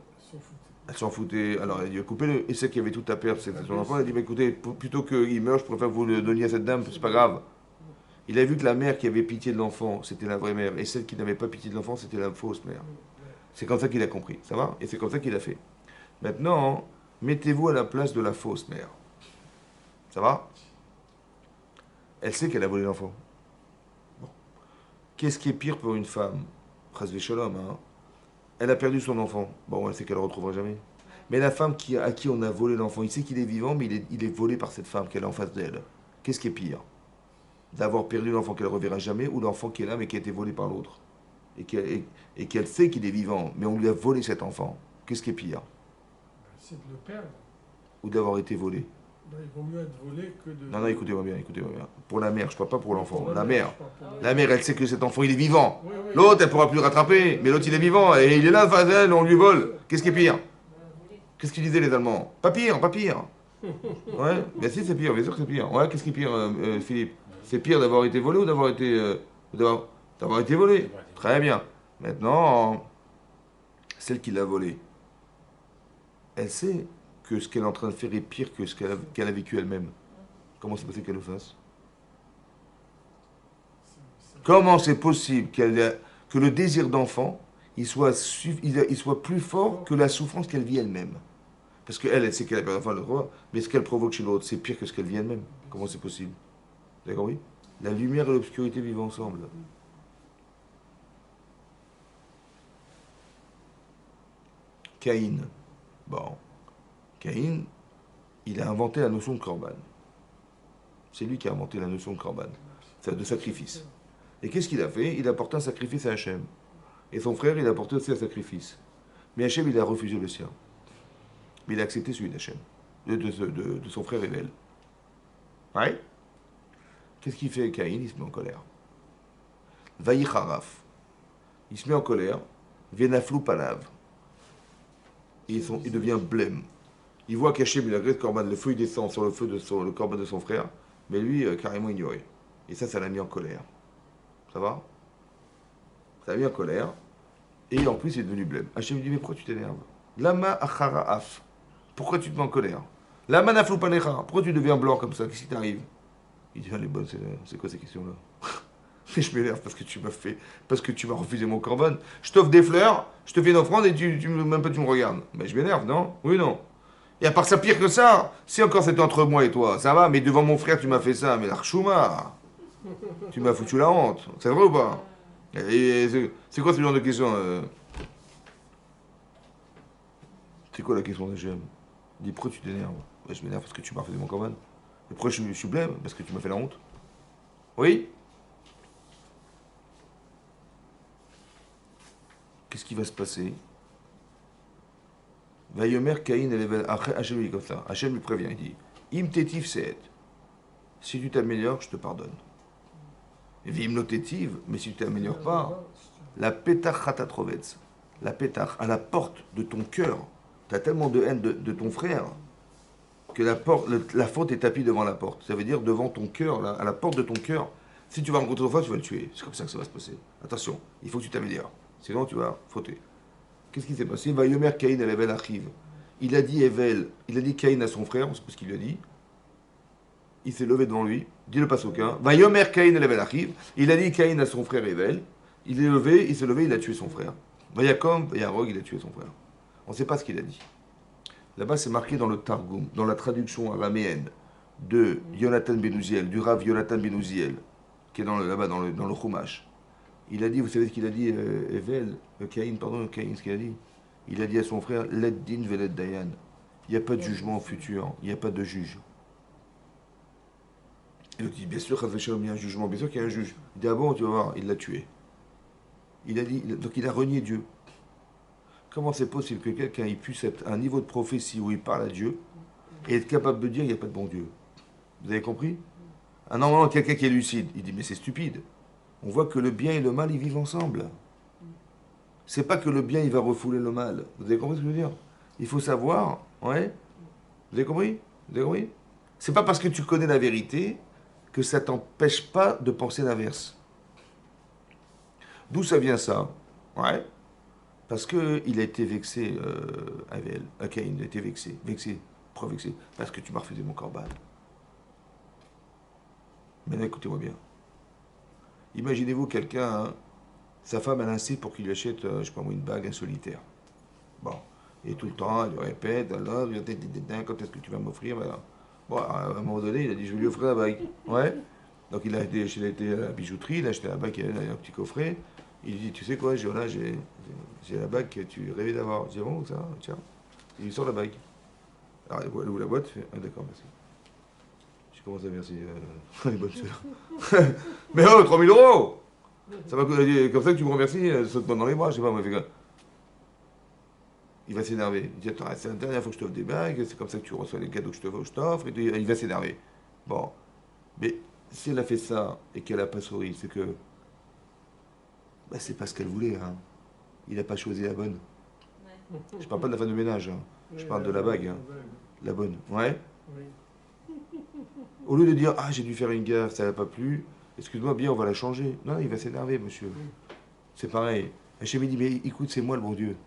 Speaker 1: Elle s'en foutait. Alors elle a dit coupez-le. Et celle qui avait tout à perdre, c'était son enfant. Elle a dit bah, écoutez, plutôt qu'il meure, je préfère que vous le donniez à cette dame, c'est pas grave. Il a vu que la mère qui avait pitié de l'enfant, c'était la vraie mère. Et celle qui n'avait pas pitié de l'enfant, c'était la fausse mère. C'est comme ça qu'il a compris. Ça va? Et c'est comme ça qu'il a fait. Maintenant, mettez-vous à la place de la fausse mère. Ça va? Elle sait qu'elle a volé l'enfant. Bon. Qu'est-ce qui est pire pour une femme? Presque shalom, hein? Elle a perdu son enfant. Bon, elle sait qu'elle ne le retrouvera jamais. Mais la femme à qui on a volé l'enfant, il sait qu'il est vivant, mais il est volé par cette femme qu'elle a en face d'elle. Qu'est-ce qui est pire? D'avoir perdu l'enfant qu'elle ne reverra jamais ou l'enfant qui est là mais qui a été volé par l'autre et qu'elle sait qu'il est vivant, mais on lui a volé cet enfant. Qu'est-ce qui est pire?
Speaker 2: C'est de le perdre.
Speaker 1: Ou d'avoir été volé?
Speaker 2: Ben, il vaut mieux être volé que de...
Speaker 1: Non, écoutez-moi bien, écoutez-moi bien. Pour la mère, je ne parle pas pour l'enfant.
Speaker 2: Pour
Speaker 1: La mère.
Speaker 2: je parle pour
Speaker 1: La mère, elle sait que cet enfant, il est vivant.
Speaker 2: Oui, oui.
Speaker 1: L'autre, elle ne pourra plus le rattraper. Mais l'autre, il est vivant. Et il est là face à elle, on lui vole. Qu'est-ce qui est pire? Qu'est-ce qu'ils disaient les Allemands? Pas pire, pas pire. Ouais, bien si, c'est pire, bien sûr que c'est pire. Ouais, qu'est-ce qui est pire, Philippe? C'est pire d'avoir été volé ou d'avoir été... d'avoir été volé? Très bien. Maintenant, celle qui l'a volé, elle sait que ce qu'elle est en train de faire est pire que ce qu'elle a vécu elle-même. Comment c'est possible qu'elle le fasse? Comment c'est possible que le désir d'enfant, il soit plus fort que la souffrance qu'elle vit elle-même? Parce qu'elle, elle sait qu'elle a perdu l'enfant, le droit, mais ce qu'elle provoque chez l'autre, c'est pire que ce qu'elle vit elle-même. Comment c'est possible? D'accord, oui? La lumière et l'obscurité vivent ensemble. Caïn. Bon. Caïn, il a inventé la notion de korban. C'est lui qui a inventé la notion de korban, de sacrifice. Et qu'est-ce qu'il a fait? Il a apporté un sacrifice à Hachem. Et son frère, il a apporté aussi un sacrifice. Mais Hachem, il a refusé le sien. Mais il a accepté celui d'Hachem, de son frère Evel. Ouais? Qu'est-ce qu'il fait Caïn? Il se met en colère. Vaïcharaf. Il se met en colère. Venaflou palav. Et il devient blême. Il voit qu'Hachem, il agresse Corban, le feu il descend sur le corban de son frère, mais lui, carrément ignoré. Et ça l'a mis en colère. Ça va? Ça l'a mis en colère. Et en plus, il est devenu blême. Hachem lui dit, mais pourquoi tu t'énerves? Lama achara af. Pourquoi tu te mets en colère? Lama naflou panecha. Pourquoi tu deviens blanc comme ça? Qu'est-ce qui t'arrive? Il dit, elle est bonne, c'est quoi ces questions-là? Mais je m'énerve parce que tu m'as refusé mon corban. Je t'offre des fleurs, je te fais une offrande et même pas tu me regardes. Mais je m'énerve, non? Oui, non. Et à part ça, pire que ça, si encore c'était entre moi et toi, ça va, mais devant mon frère, tu m'as fait ça, mais l'archouma, tu m'as foutu la honte. C'est vrai ou pas? Et c'est quoi ce genre de question? C'est quoi la question de j'aime? Dis, pourquoi tu t'énerves? Ouais, je m'énerve parce que tu m'as refusé mon corban. Et pourquoi je suis blême? Parce que tu m'as fait la honte. Oui? Qu'est-ce qui va se passer? Vayomer Caïn et Hachem lui dit comme ça. Hachem lui prévient, il dit Im tetiv seet. Si tu t'améliores, je te pardonne. Vim no tetiv, mais si tu t'améliores pas, la pétach chatatrovetz, la pétach, à la porte de ton cœur, tu as tellement de haine de ton frère que la faute est tapie devant la porte. Ça veut dire devant ton cœur, à la porte de ton cœur. Si tu vas rencontrer ton frère, tu vas le tuer. C'est comme ça que ça va se passer. Attention, il faut que tu t'améliores. Sinon, tu vas fauter. Qu'est-ce qui s'est passé? Vayomer Caïn et Evel arrive. Il a dit Caïn à son frère, on sait pas ce qu'il lui a dit. Il s'est levé devant lui, dit le passokin. Vayomer Caïn et Evel arrive. Il a dit Caïn à son frère Evel. Il s'est levé, il a tué son frère. Vayakom, Vayarog, il a tué son frère. On ne sait pas ce qu'il a dit. Là-bas, c'est marqué dans le Targum, dans la traduction araméenne de Yonatan Ben Uziel, du Rav Yonatan Ben Uziel, qui est là-bas dans le Chumash. Il a dit, vous savez ce qu'il a dit, Caïn, ce qu'il a dit? Il a dit à son frère, Let din velet dayan. Il n'y a pas de jugement au futur, il n'y a pas de juge. Et l'autre dit, bien sûr, il y a un jugement, bien sûr qu'il y a un juge. Il dit, ah bon, tu vas voir, il l'a tué. Donc il a renié Dieu. Comment c'est possible que quelqu'un puisse être à un niveau de prophétie où il parle à Dieu et être capable de dire, il n'y a pas de bon Dieu? Vous avez compris? Normalement, quelqu'un qui est lucide, il dit, mais c'est stupide. On voit que le bien et le mal, ils vivent ensemble. C'est pas que le bien, il va refouler le mal. Vous avez compris ce que je veux dire? Il faut savoir, ouais? Vous avez compris? Vous avez compris? C'est pas parce que tu connais la vérité que ça t'empêche pas de penser l'inverse. D'où ça vient ça? Ouais? Parce qu'il a été vexé, Abel, Caïn a été vexé, pourquoi vexé? Parce que tu m'as refusé mon corban. Maintenant, écoutez-moi bien. Imaginez-vous quelqu'un, hein, sa femme, elle insiste pour qu'il lui achète, je sais pas moi, une bague, un solitaire. Bon. Et tout le temps, elle lui répète, alors, quand est-ce que tu vas m'offrir? Voilà. Bon, à un moment donné, il a dit, je vais lui offrir la bague. Ouais. Donc il a été à la bijouterie, il a acheté la bague, il a un petit coffret. Il lui dit, tu sais quoi, là, j'ai la bague que tu rêvais d'avoir. Je dis, bon, ça, tiens. Il lui sort la bague. Alors, elle ouvre la boîte, il fait, ah d'accord, merci. Je commence à merci, les bonnes sœurs. Mais oh, 3 000 euros! Ça va comme ça que tu me remercies, saute-moi dans les bras, je sais pas, moi, fait quoi. Il va s'énerver. Il dit, attends, c'est la dernière fois que je t'offre des bagues, c'est comme ça que tu reçois les cadeaux que je t'offre, et il va s'énerver. Bon. Mais si elle a fait ça et qu'elle n'a pas souri, c'est que. Bah, c'est pas ce qu'elle voulait, hein. Il n'a pas choisi la bonne. Je parle pas de la femme de ménage, hein. Je parle de la bague, hein. La bonne. Ouais.
Speaker 2: Oui.
Speaker 1: Au lieu de dire, ah, j'ai dû faire une gaffe, ça n'a pas plu, excuse-moi, bien, on va la changer. Non, il va s'énerver, monsieur. C'est pareil. Hachem dit, mais écoute, c'est moi le bon Dieu.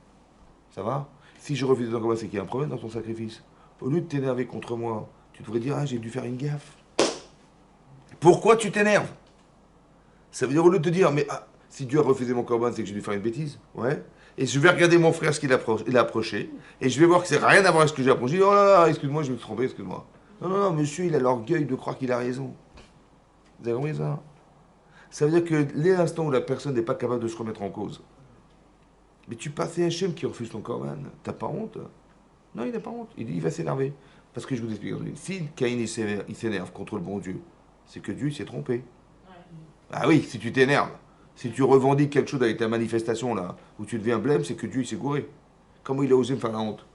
Speaker 1: Ça va? Si je refuse de combat, c'est qu'il y a un problème dans ton sacrifice. Au lieu de t'énerver contre moi, tu devrais dire, ah, j'ai dû faire une gaffe. Pourquoi tu t'énerves? Ça veut dire, au lieu de te dire, mais ah, si Dieu a refusé mon corban, c'est que j'ai dû faire une bêtise. Ouais. Et je vais regarder mon frère ce qu'il a approché, et je vais voir que c'est rien à voir avec ce que j'ai approché. Oh là là, excuse-moi, je me suis trompé, excuse-moi. Non, non, non, monsieur, il a l'orgueil de croire qu'il a raison. Vous avez compris ça? Ça veut dire que dès l'instant où la personne n'est pas capable de se remettre en cause, mais tu passes un Hachem qui refuse ton corban, t'as pas honte? Non, il n'a pas honte. Il va s'énerver. Parce que je vous explique un truc. Si Caïn il s'énerve contre le bon Dieu, c'est que Dieu s'est trompé. Ah oui, si tu t'énerves, si tu revendiques quelque chose avec ta manifestation là, où tu deviens blême, c'est que Dieu il s'est gouré. Comment il a osé me faire la honte?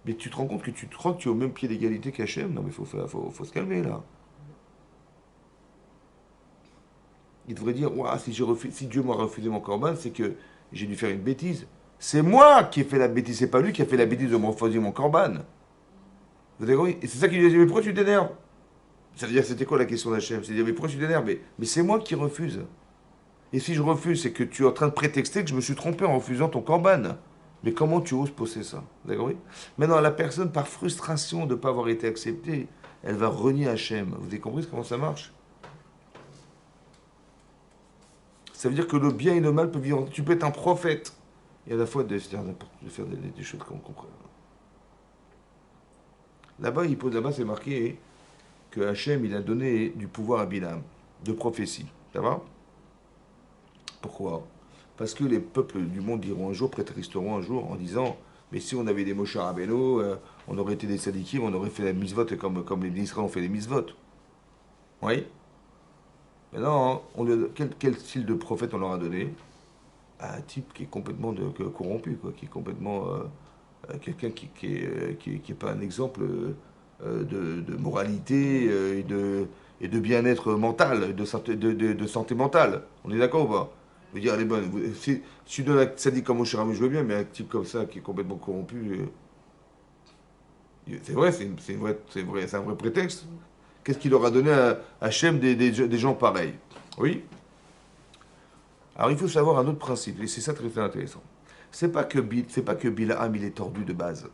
Speaker 1: Mais tu te rends compte que tu crois que tu es au même pied d'égalité qu'Hachem? Non mais faut se calmer là. Il devrait dire, ouah, si Dieu m'a refusé mon corban, c'est que j'ai dû faire une bêtise. C'est moi qui ai fait la bêtise, c'est pas lui qui a fait la bêtise de me refuser mon corban. Vous avez compris? Et c'est ça qu'il lui a dit, mais pourquoi tu t'énerves? Ça veut dire, c'était quoi la question d'Hachem? C'est dire, mais pourquoi tu t'énerves? Mais c'est moi qui refuse. Et si je refuse, c'est que tu es en train de prétexter que je me suis trompé en refusant ton corban. Mais comment tu oses poser ça? Vous avez compris? Maintenant, la personne, par frustration de ne pas avoir été acceptée, elle va renier Hachem. Vous avez compris comment ça marche? Ça veut dire que le bien et le mal peuvent vivre. Tu peux être un prophète et à la fois de faire des choses qu'on comprend. Là-bas, c'est marqué que Hachem, il a donné du pouvoir à Bilam, de prophétie. Ça va? Pourquoi? Parce que les peuples du monde diront un jour, prétristeront un jour en disant, mais si on avait des Moshe Rabbeinu, on aurait été des sadikim, on aurait fait la misvot comme les Israéliens ont fait les misvot. Oui? Maintenant, quel style de prophète on leur a donné? Un type qui est complètement corrompu, quoi, qui est complètement quelqu'un qui est pas un exemple de moralité et de bien-être mental, de santé mentale. On est d'accord ou pas? Je veux dire, elle est bonne. Si tu donnes un sadique comme Moshe Rabbeinu, je veux bien, mais un type comme ça qui est complètement corrompu, c'est vrai, c'est un vrai prétexte. Qu'est-ce qu'il leur a donné à Hachem des gens pareils? Oui. Alors il faut savoir un autre principe, et c'est ça très, très intéressant. C'est pas que Bilham il est tordu de base.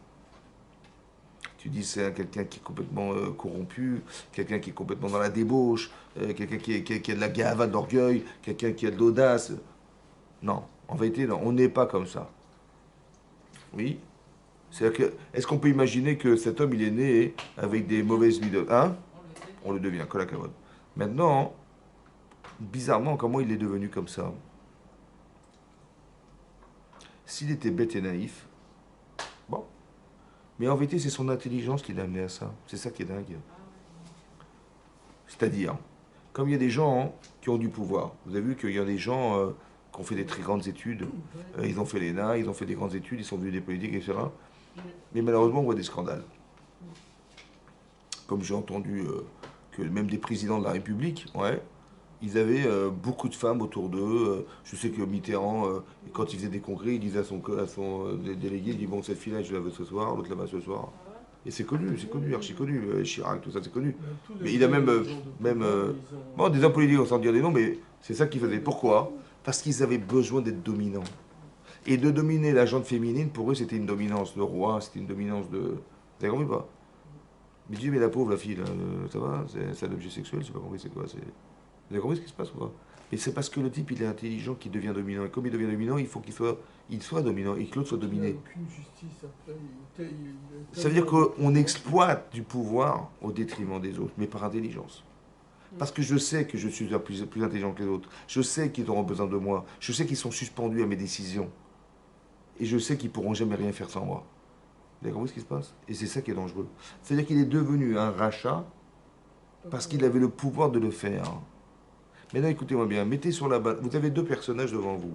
Speaker 1: Tu dis c'est quelqu'un qui est complètement corrompu, quelqu'un qui est complètement dans la débauche, quelqu'un qui a de la gava, de l'orgueil, quelqu'un qui a de l'audace. Non, en vérité, non, on n'est pas comme ça. Oui. C'est-à-dire que, est-ce qu'on peut imaginer que cet homme il est né avec des mauvaises midot? Hein? On le devient, Kolakavod. Maintenant, bizarrement, comment il est devenu comme ça? S'il était bête et naïf, bon. Mais en vérité, c'est son intelligence qui l'a amené à ça. C'est ça qui est dingue. C'est-à-dire, comme il y a des gens qui ont du pouvoir, vous avez vu qu'il y a des gens qui ont fait des très grandes études, ils ont fait l'ENA, ils ont fait des grandes études, ils sont devenus des politiques, etc. Mais malheureusement, on voit des scandales. Comme j'ai entendu que même des présidents de la République, ouais, ils avaient beaucoup de femmes autour d'eux. Je sais que Mitterrand, quand il faisait des congrès, il disait à son délégué, il dit, bon, cette fille-là, je la veux ce soir, l'autre là-bas ce soir. Et c'est connu, archi connu. Chirac, tout ça, c'est connu. Mais il a bon, des hommes politiques, on s'en dire des noms, mais c'est ça qu'ils faisaient. Pourquoi? Parce qu'ils avaient besoin d'être dominants. Et de dominer la gente féminine, pour eux, c'était une dominance de roi, c'était une dominance de... Vous avez compris ou pas? Mais Dieu, mais la pauvre, la fille, là, ça va? C'est un objet sexuel, j'ai pas compris, c'est quoi? Vous avez compris ce qui se passe ou pas? Et c'est parce que le type, il est intelligent qu'il devient dominant. Et comme il devient dominant, il faut qu'il soit dominant et que l'autre soit
Speaker 2: Il n'y a
Speaker 1: dominé.
Speaker 2: aucune justice après. Il est
Speaker 1: Ça veut dire
Speaker 2: tellement
Speaker 1: qu'on
Speaker 2: puissant.
Speaker 1: exploite du pouvoir au détriment des autres, mais par intelligence. Parce que je sais que je suis plus intelligent que les autres. Je sais qu'ils auront besoin de moi. Je sais qu'ils sont suspendus à mes décisions. Et je sais qu'ils pourront jamais rien faire sans moi. Vous avez compris ce qui se passe? Et c'est ça qui est dangereux. C'est-à-dire qu'il est devenu un rachat parce qu'il avait le pouvoir de le faire. Maintenant, écoutez-moi bien. Mettez sur la base. Vous avez deux personnages devant vous.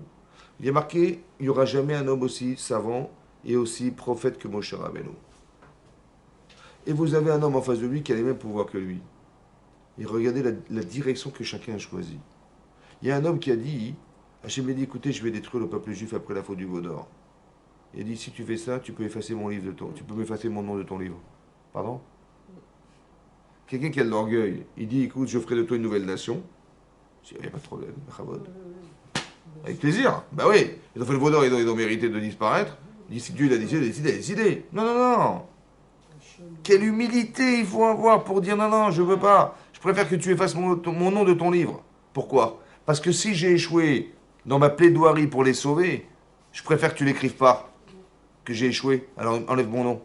Speaker 1: Il y a marqué, il n'y aura jamais un homme aussi savant et aussi prophète que Moshe Rabbeinu. Et vous avez un homme en face de lui qui a les mêmes pouvoirs que lui. Et regardez la direction que chacun a choisie. Il y a un homme qui a dit, Hachem m'a dit, écoutez, je vais détruire le peuple juif après la faute du veau d'or. Il a dit, si tu fais ça, tu peux effacer mon livre tu peux m'effacer mon nom de ton livre. Pardon? Quelqu'un qui a de l'orgueil, il dit, écoute, je ferai de toi une nouvelle nation. Il n'y a pas de problème, Chavod. Avec plaisir. Bah oui, ils ont fait le veau d'or, ils ont mérité de disparaître. Il dit, si Dieu il a décidé, il a décidé. Non, non, non. Quelle humilité il faut avoir pour dire non, non, je veux pas. Je préfère que tu effaces mon nom de ton livre. Pourquoi? Parce que si j'ai échoué dans ma plaidoirie pour les sauver, je préfère que tu l'écrives pas. Que j'ai échoué. Alors enlève mon nom.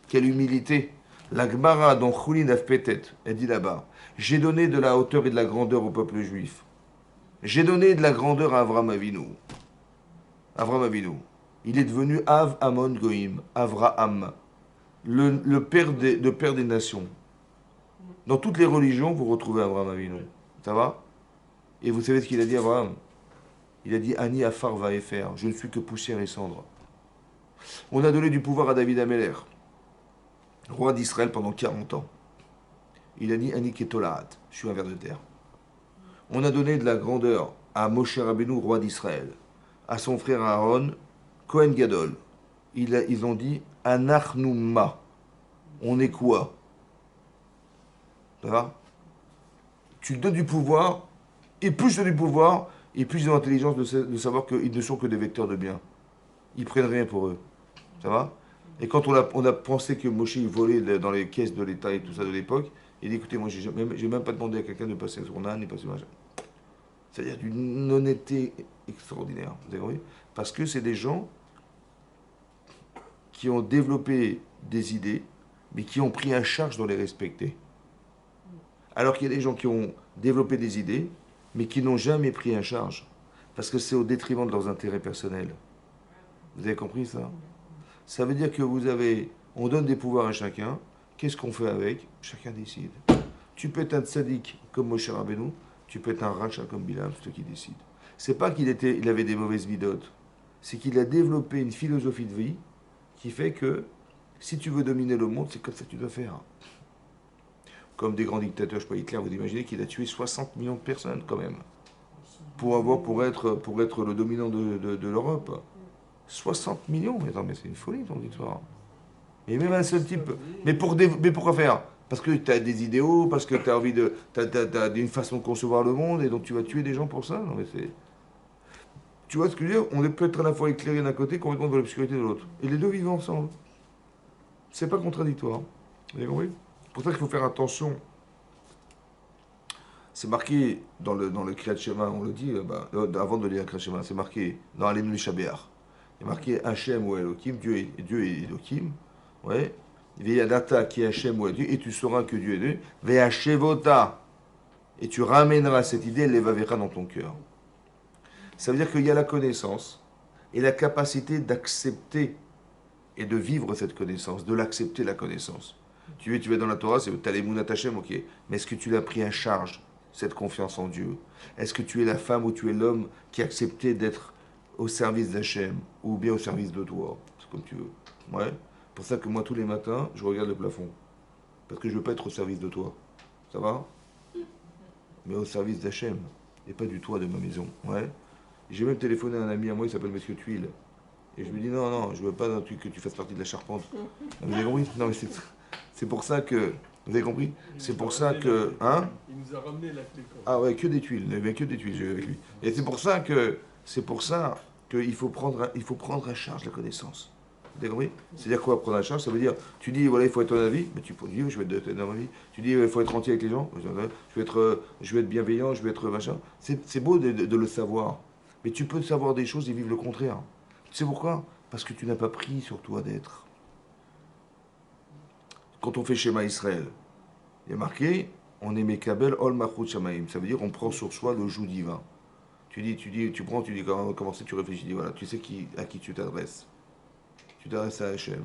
Speaker 1: Quelle humilité. La Gemara dans Choulin Afpetet, elle dit là-bas, j'ai donné de la hauteur et de la grandeur au peuple juif. J'ai donné de la grandeur à Avram Avinu. Avram Avinu. Il est devenu Av Amon Goïm. Avraham. Le père des nations. Dans toutes les religions, vous retrouvez Abraham Avinu. Ça va? Et vous savez ce qu'il a dit, Abraham? Il a dit Ani Afar va faire. Je ne suis que poussière et cendre. On a donné du pouvoir à David Ameller, roi d'Israël pendant 40 ans. Il a dit Ani Ketolaat. Je suis un ver de terre. On a donné de la grandeur à Moshe Rabbeinu, roi d'Israël, à son frère Aaron, Kohen Gadol. Ils ont dit Anachnouma. On est quoi? Ça va? Tu donnes du pouvoir, et plus je donne du pouvoir, et plus ils ont l'intelligence de savoir qu'ils ne sont que des vecteurs de bien. Ils prennent rien pour eux. Ça va? Et quand on a pensé que Moshe il volait dans les caisses de l'État et tout ça de l'époque, il dit écoutez, moi j'ai même pas demandé à quelqu'un de passer son âne et passer machin. C'est-à-dire d'une honnêteté extraordinaire. Vous avez compris? Parce que c'est des gens qui ont développé des idées, mais qui ont pris en charge de les respecter. Alors qu'il y a des gens qui ont développé des idées, mais qui n'ont jamais pris en charge. Parce que c'est au détriment de leurs intérêts personnels. Vous avez compris ça? Ça veut dire que on donne des pouvoirs à chacun. Qu'est-ce qu'on fait avec? Chacun décide. Tu peux être un tzaddik comme Moshe Rabbeinu, tu peux être un rachat comme Bilam, c'est toi qui décide. C'est pas il avait des mauvaises vidotes. C'est qu'il a développé une philosophie de vie qui fait que si tu veux dominer le monde, c'est comme ça que tu dois faire. Comme des grands dictateurs, je sais pas, Hitler, vous imaginez qu'il a tué 60 millions de personnes quand même, pour être le dominant de l'Europe. 60 millions, mais non, mais c'est une folie ton histoire. Et même un seul type. Mais pourquoi faire? Parce que tu as des idéaux, parce que tu as envie de. T'as une façon de concevoir le monde, et donc tu vas tuer des gens pour ça? Non, mais c'est. Tu vois ce que je veux dire? On peut être à la fois éclairé d'un côté, complètement dans l'obscurité de l'autre. Et les deux vivent ensemble. C'est pas contradictoire. Vous avez compris? C'est pour ça qu'il faut faire attention. C'est marqué dans le Kriyat Shema, on le dit, avant de lire le Kriyat Shema, c'est marqué dans Alenu Shabéar. Il y a marqué Hachem ou Elohim, Dieu est Elohim. Ouais. Veyadata qui est Hachem ou Dieu, et tu sauras que Dieu est Dieu. Veyashevota. Et tu ramèneras cette idée, elle l'évavera dans ton cœur. Ça veut dire qu'il y a la connaissance et la capacité d'accepter et de vivre cette connaissance, de l'accepter la connaissance. Tu vas dans la Torah, c'est Talemunat Hachem, ok. Mais est-ce que tu l'as pris en charge, cette confiance en Dieu? Est-ce que tu es la femme ou tu es l'homme qui a accepté d'être au service d'Hachem ou bien au service de toi? C'est comme tu veux. Ouais. Pour ça que moi, tous les matins, je regarde le plafond. Parce que je ne veux pas être au service de toi. Ça va? Mais au service d'Hachem. Et pas du toit de ma maison. Ouais. J'ai même téléphoné à un ami à moi, il s'appelle Monsieur Tuile. Et je lui dis non, non, je veux pas que tu fasses partie de la charpente. Vous avez compris? Non, mais c'est pour ça que. Vous avez compris? C'est pour ça que. Hein?
Speaker 2: Il nous a ramené la clé.
Speaker 1: Ah ouais, que des tuiles. Il n'y avait que des tuiles, j'ai eu avec lui. Et c'est pour ça que. C'est pour ça qu'il faut il faut prendre à charge la connaissance. Vous avez compris? C'est-à-dire quoi prendre à charge? Ça veut dire, tu dis, voilà, il faut être dans la vie, mais tu peux dire, je vais être dans ma vie. Tu dis, il faut être entier avec les gens, je vais être bienveillant, je vais être machin. C'est beau de le savoir, mais tu peux savoir des choses et vivre le contraire. Tu sais pourquoi? Parce que tu n'as pas pris sur toi d'être. Quand on fait schéma Israël, il y a marqué, on est Mekabel Ol Machut Shamaim. Ça veut dire on prend sur soi le joug divin. Tu dis comment c'est, tu réfléchis, tu dis voilà, tu sais à qui tu t'adresses. Tu t'adresses à Hachem.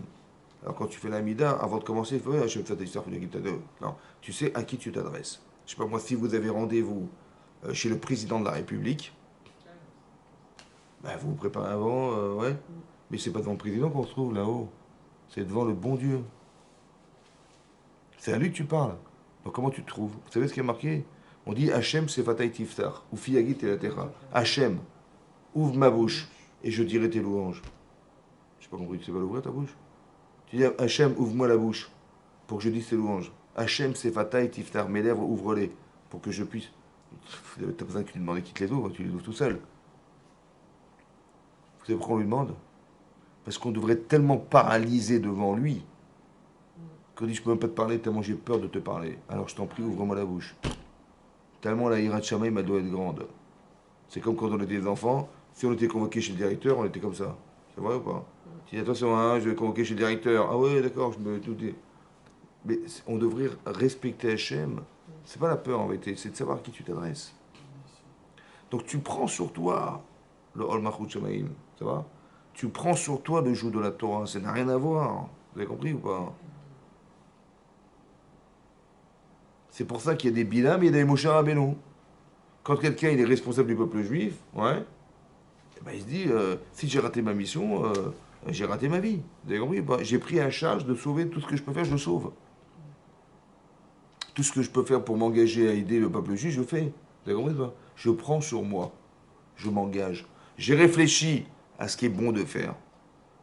Speaker 1: Alors quand tu fais l'amida, avant de commencer, il faut Hachem Fatah Non, tu sais à qui tu t'adresses. Je sais pas moi, si vous avez rendez-vous chez le président de la République, bah, vous vous préparez avant, ouais. Mais c'est pas devant le président qu'on se trouve là-haut. C'est devant le bon Dieu. C'est à lui que tu parles. Donc comment tu te trouves? Vous savez ce qui est marqué? On dit Hachem c'est Fatah Tiftar, ou Fiagit et la Terra. Hachem, ouvre ma bouche et je dirai tes louanges. Je sais pas compris, tu sais pas l'ouvrir ta bouche? Tu dis Hachem, ouvre-moi la bouche pour que je dise tes louanges. Hachem c'est Fatah Tiftar, mes lèvres, ouvre-les pour que je puisse. T'as besoin que tu lui demandes qui te les ouvre, tu les ouvres tout seul. Vous savez pourquoi on lui demande? Parce qu'on devrait être tellement paralysé devant lui qu'on dit je peux même pas te parler tellement j'ai peur de te parler. Alors je t'en prie, ouvre-moi la bouche. Tellement la hirat Shamaïm doit être grande. C'est comme quand on était des enfants, si on était convoqué chez le directeur, on était comme ça. C'est vrai ou pas? Tu dis attention, hein, je vais convoquer chez le directeur. Ah ouais, d'accord, je me doutais. Mais on devrait respecter Hachem. C'est pas la peur en vérité, c'est de savoir à qui tu t'adresses. Donc tu prends sur toi le Ol Machut Shamaïm, ça va? Tu prends sur toi le joug de la Torah, ça n'a rien à voir. Vous avez compris ou pas? C'est pour ça qu'il y a des Bilam et des Moshe Rabbeinu. Quand quelqu'un il est responsable du peuple juif, ouais, eh ben, il se dit si j'ai raté ma mission, j'ai raté ma vie. Vous avez compris? Bah, j'ai pris à charge de sauver tout ce que je peux faire, je le sauve. Tout ce que je peux faire pour m'engager à aider le peuple juif, je fais. Vous avez compris? Pas? Je prends sur moi, je m'engage. J'ai réfléchi à ce qui est bon de faire.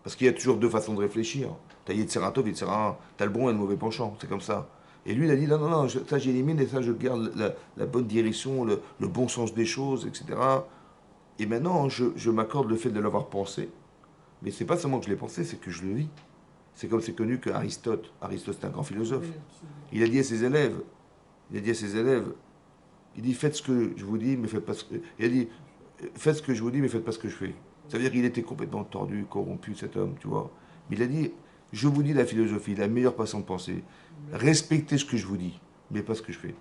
Speaker 1: Parce qu'il y a toujours deux façons de réfléchir. T'as Yetzeratov, Yetzerara. T'as le bon et le mauvais penchant. C'est comme ça. Et lui, il a dit non, non, non, ça j'élimine et ça je garde la bonne direction, le bon sens des choses, etc. Et maintenant, je m'accorde le fait de l'avoir pensé. Mais c'est pas seulement que je l'ai pensé, c'est que je le vis. C'est connu que Aristote c'est un grand philosophe. Il a dit à ses élèves, il dit faites ce que je vous dis, mais faites pas ce que. Il a dit faites ce que je vous dis, mais faites pas ce que je fais. Ça veut dire qu'il était complètement tordu, corrompu, cet homme, tu vois. Mais il a dit, je vous dis la philosophie, la meilleure façon de penser. Respectez ce que je vous dis, mais pas ce que je fais.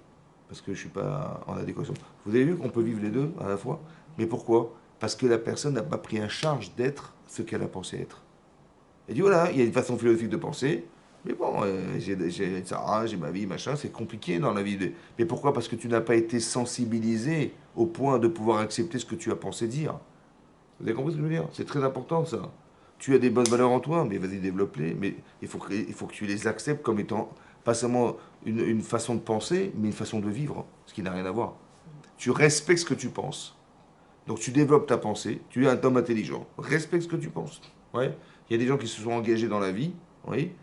Speaker 1: Parce que je ne suis pas en adéquation. Vous avez vu qu'on peut vivre les deux à la fois? Mais pourquoi? Parce que la personne n'a pas pris en charge d'être ce qu'elle a pensé être. Elle dit, voilà, il y a une façon philosophique de penser, mais bon, j'ai ça, j'ai ma vie, machin, c'est compliqué dans la vie. Mais pourquoi? Parce que tu n'as pas été sensibilisé au point de pouvoir accepter ce que tu as pensé dire. Vous avez compris ce que je veux dire? C'est très important ça. Tu as des bonnes valeurs en toi, mais vas-y, développe-les. Mais il faut que tu les acceptes comme étant pas seulement une façon de penser, mais une façon de vivre, ce qui n'a rien à voir. Tu respectes ce que tu penses. Donc tu développes ta pensée, tu es un homme intelligent. Respecte ce que tu penses. Ouais. Il y a des gens qui se sont engagés dans la vie, oui,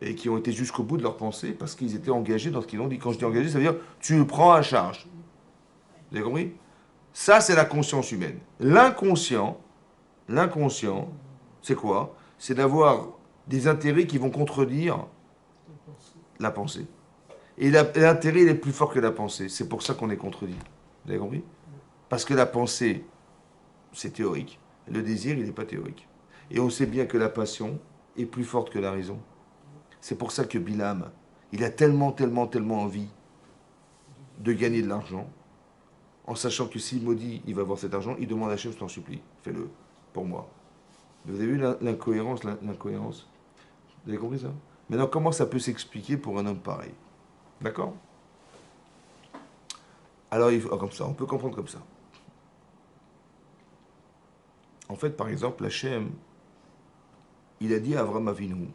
Speaker 1: et qui ont été jusqu'au bout de leur pensée parce qu'ils étaient engagés dans ce qu'ils ont dit. Quand je dis engagé, ça veut dire tu le prends à charge. Vous avez compris? Ça, c'est la conscience humaine. L'inconscient, c'est quoi? C'est d'avoir des intérêts qui vont contredire la pensée. Et l'intérêt, il est plus fort que la pensée. C'est pour ça qu'on est contredit. Vous avez compris? Parce que la pensée, c'est théorique. Le désir, il n'est pas théorique. Et on sait bien que la passion est plus forte que la raison. C'est pour ça que Bilam, il a tellement, tellement, tellement envie de gagner de l'argent, en sachant que s'il maudit, il va avoir cet argent, il demande à Hachem, je t'en supplie, fais-le pour moi. Vous avez vu l'incohérence, l'incohérence? Vous avez compris ça? Maintenant, comment ça peut s'expliquer pour un homme pareil? D'accord? Alors, comme ça, on peut comprendre comme ça. En fait, par exemple, Hachem, il a dit à Avraham Avinu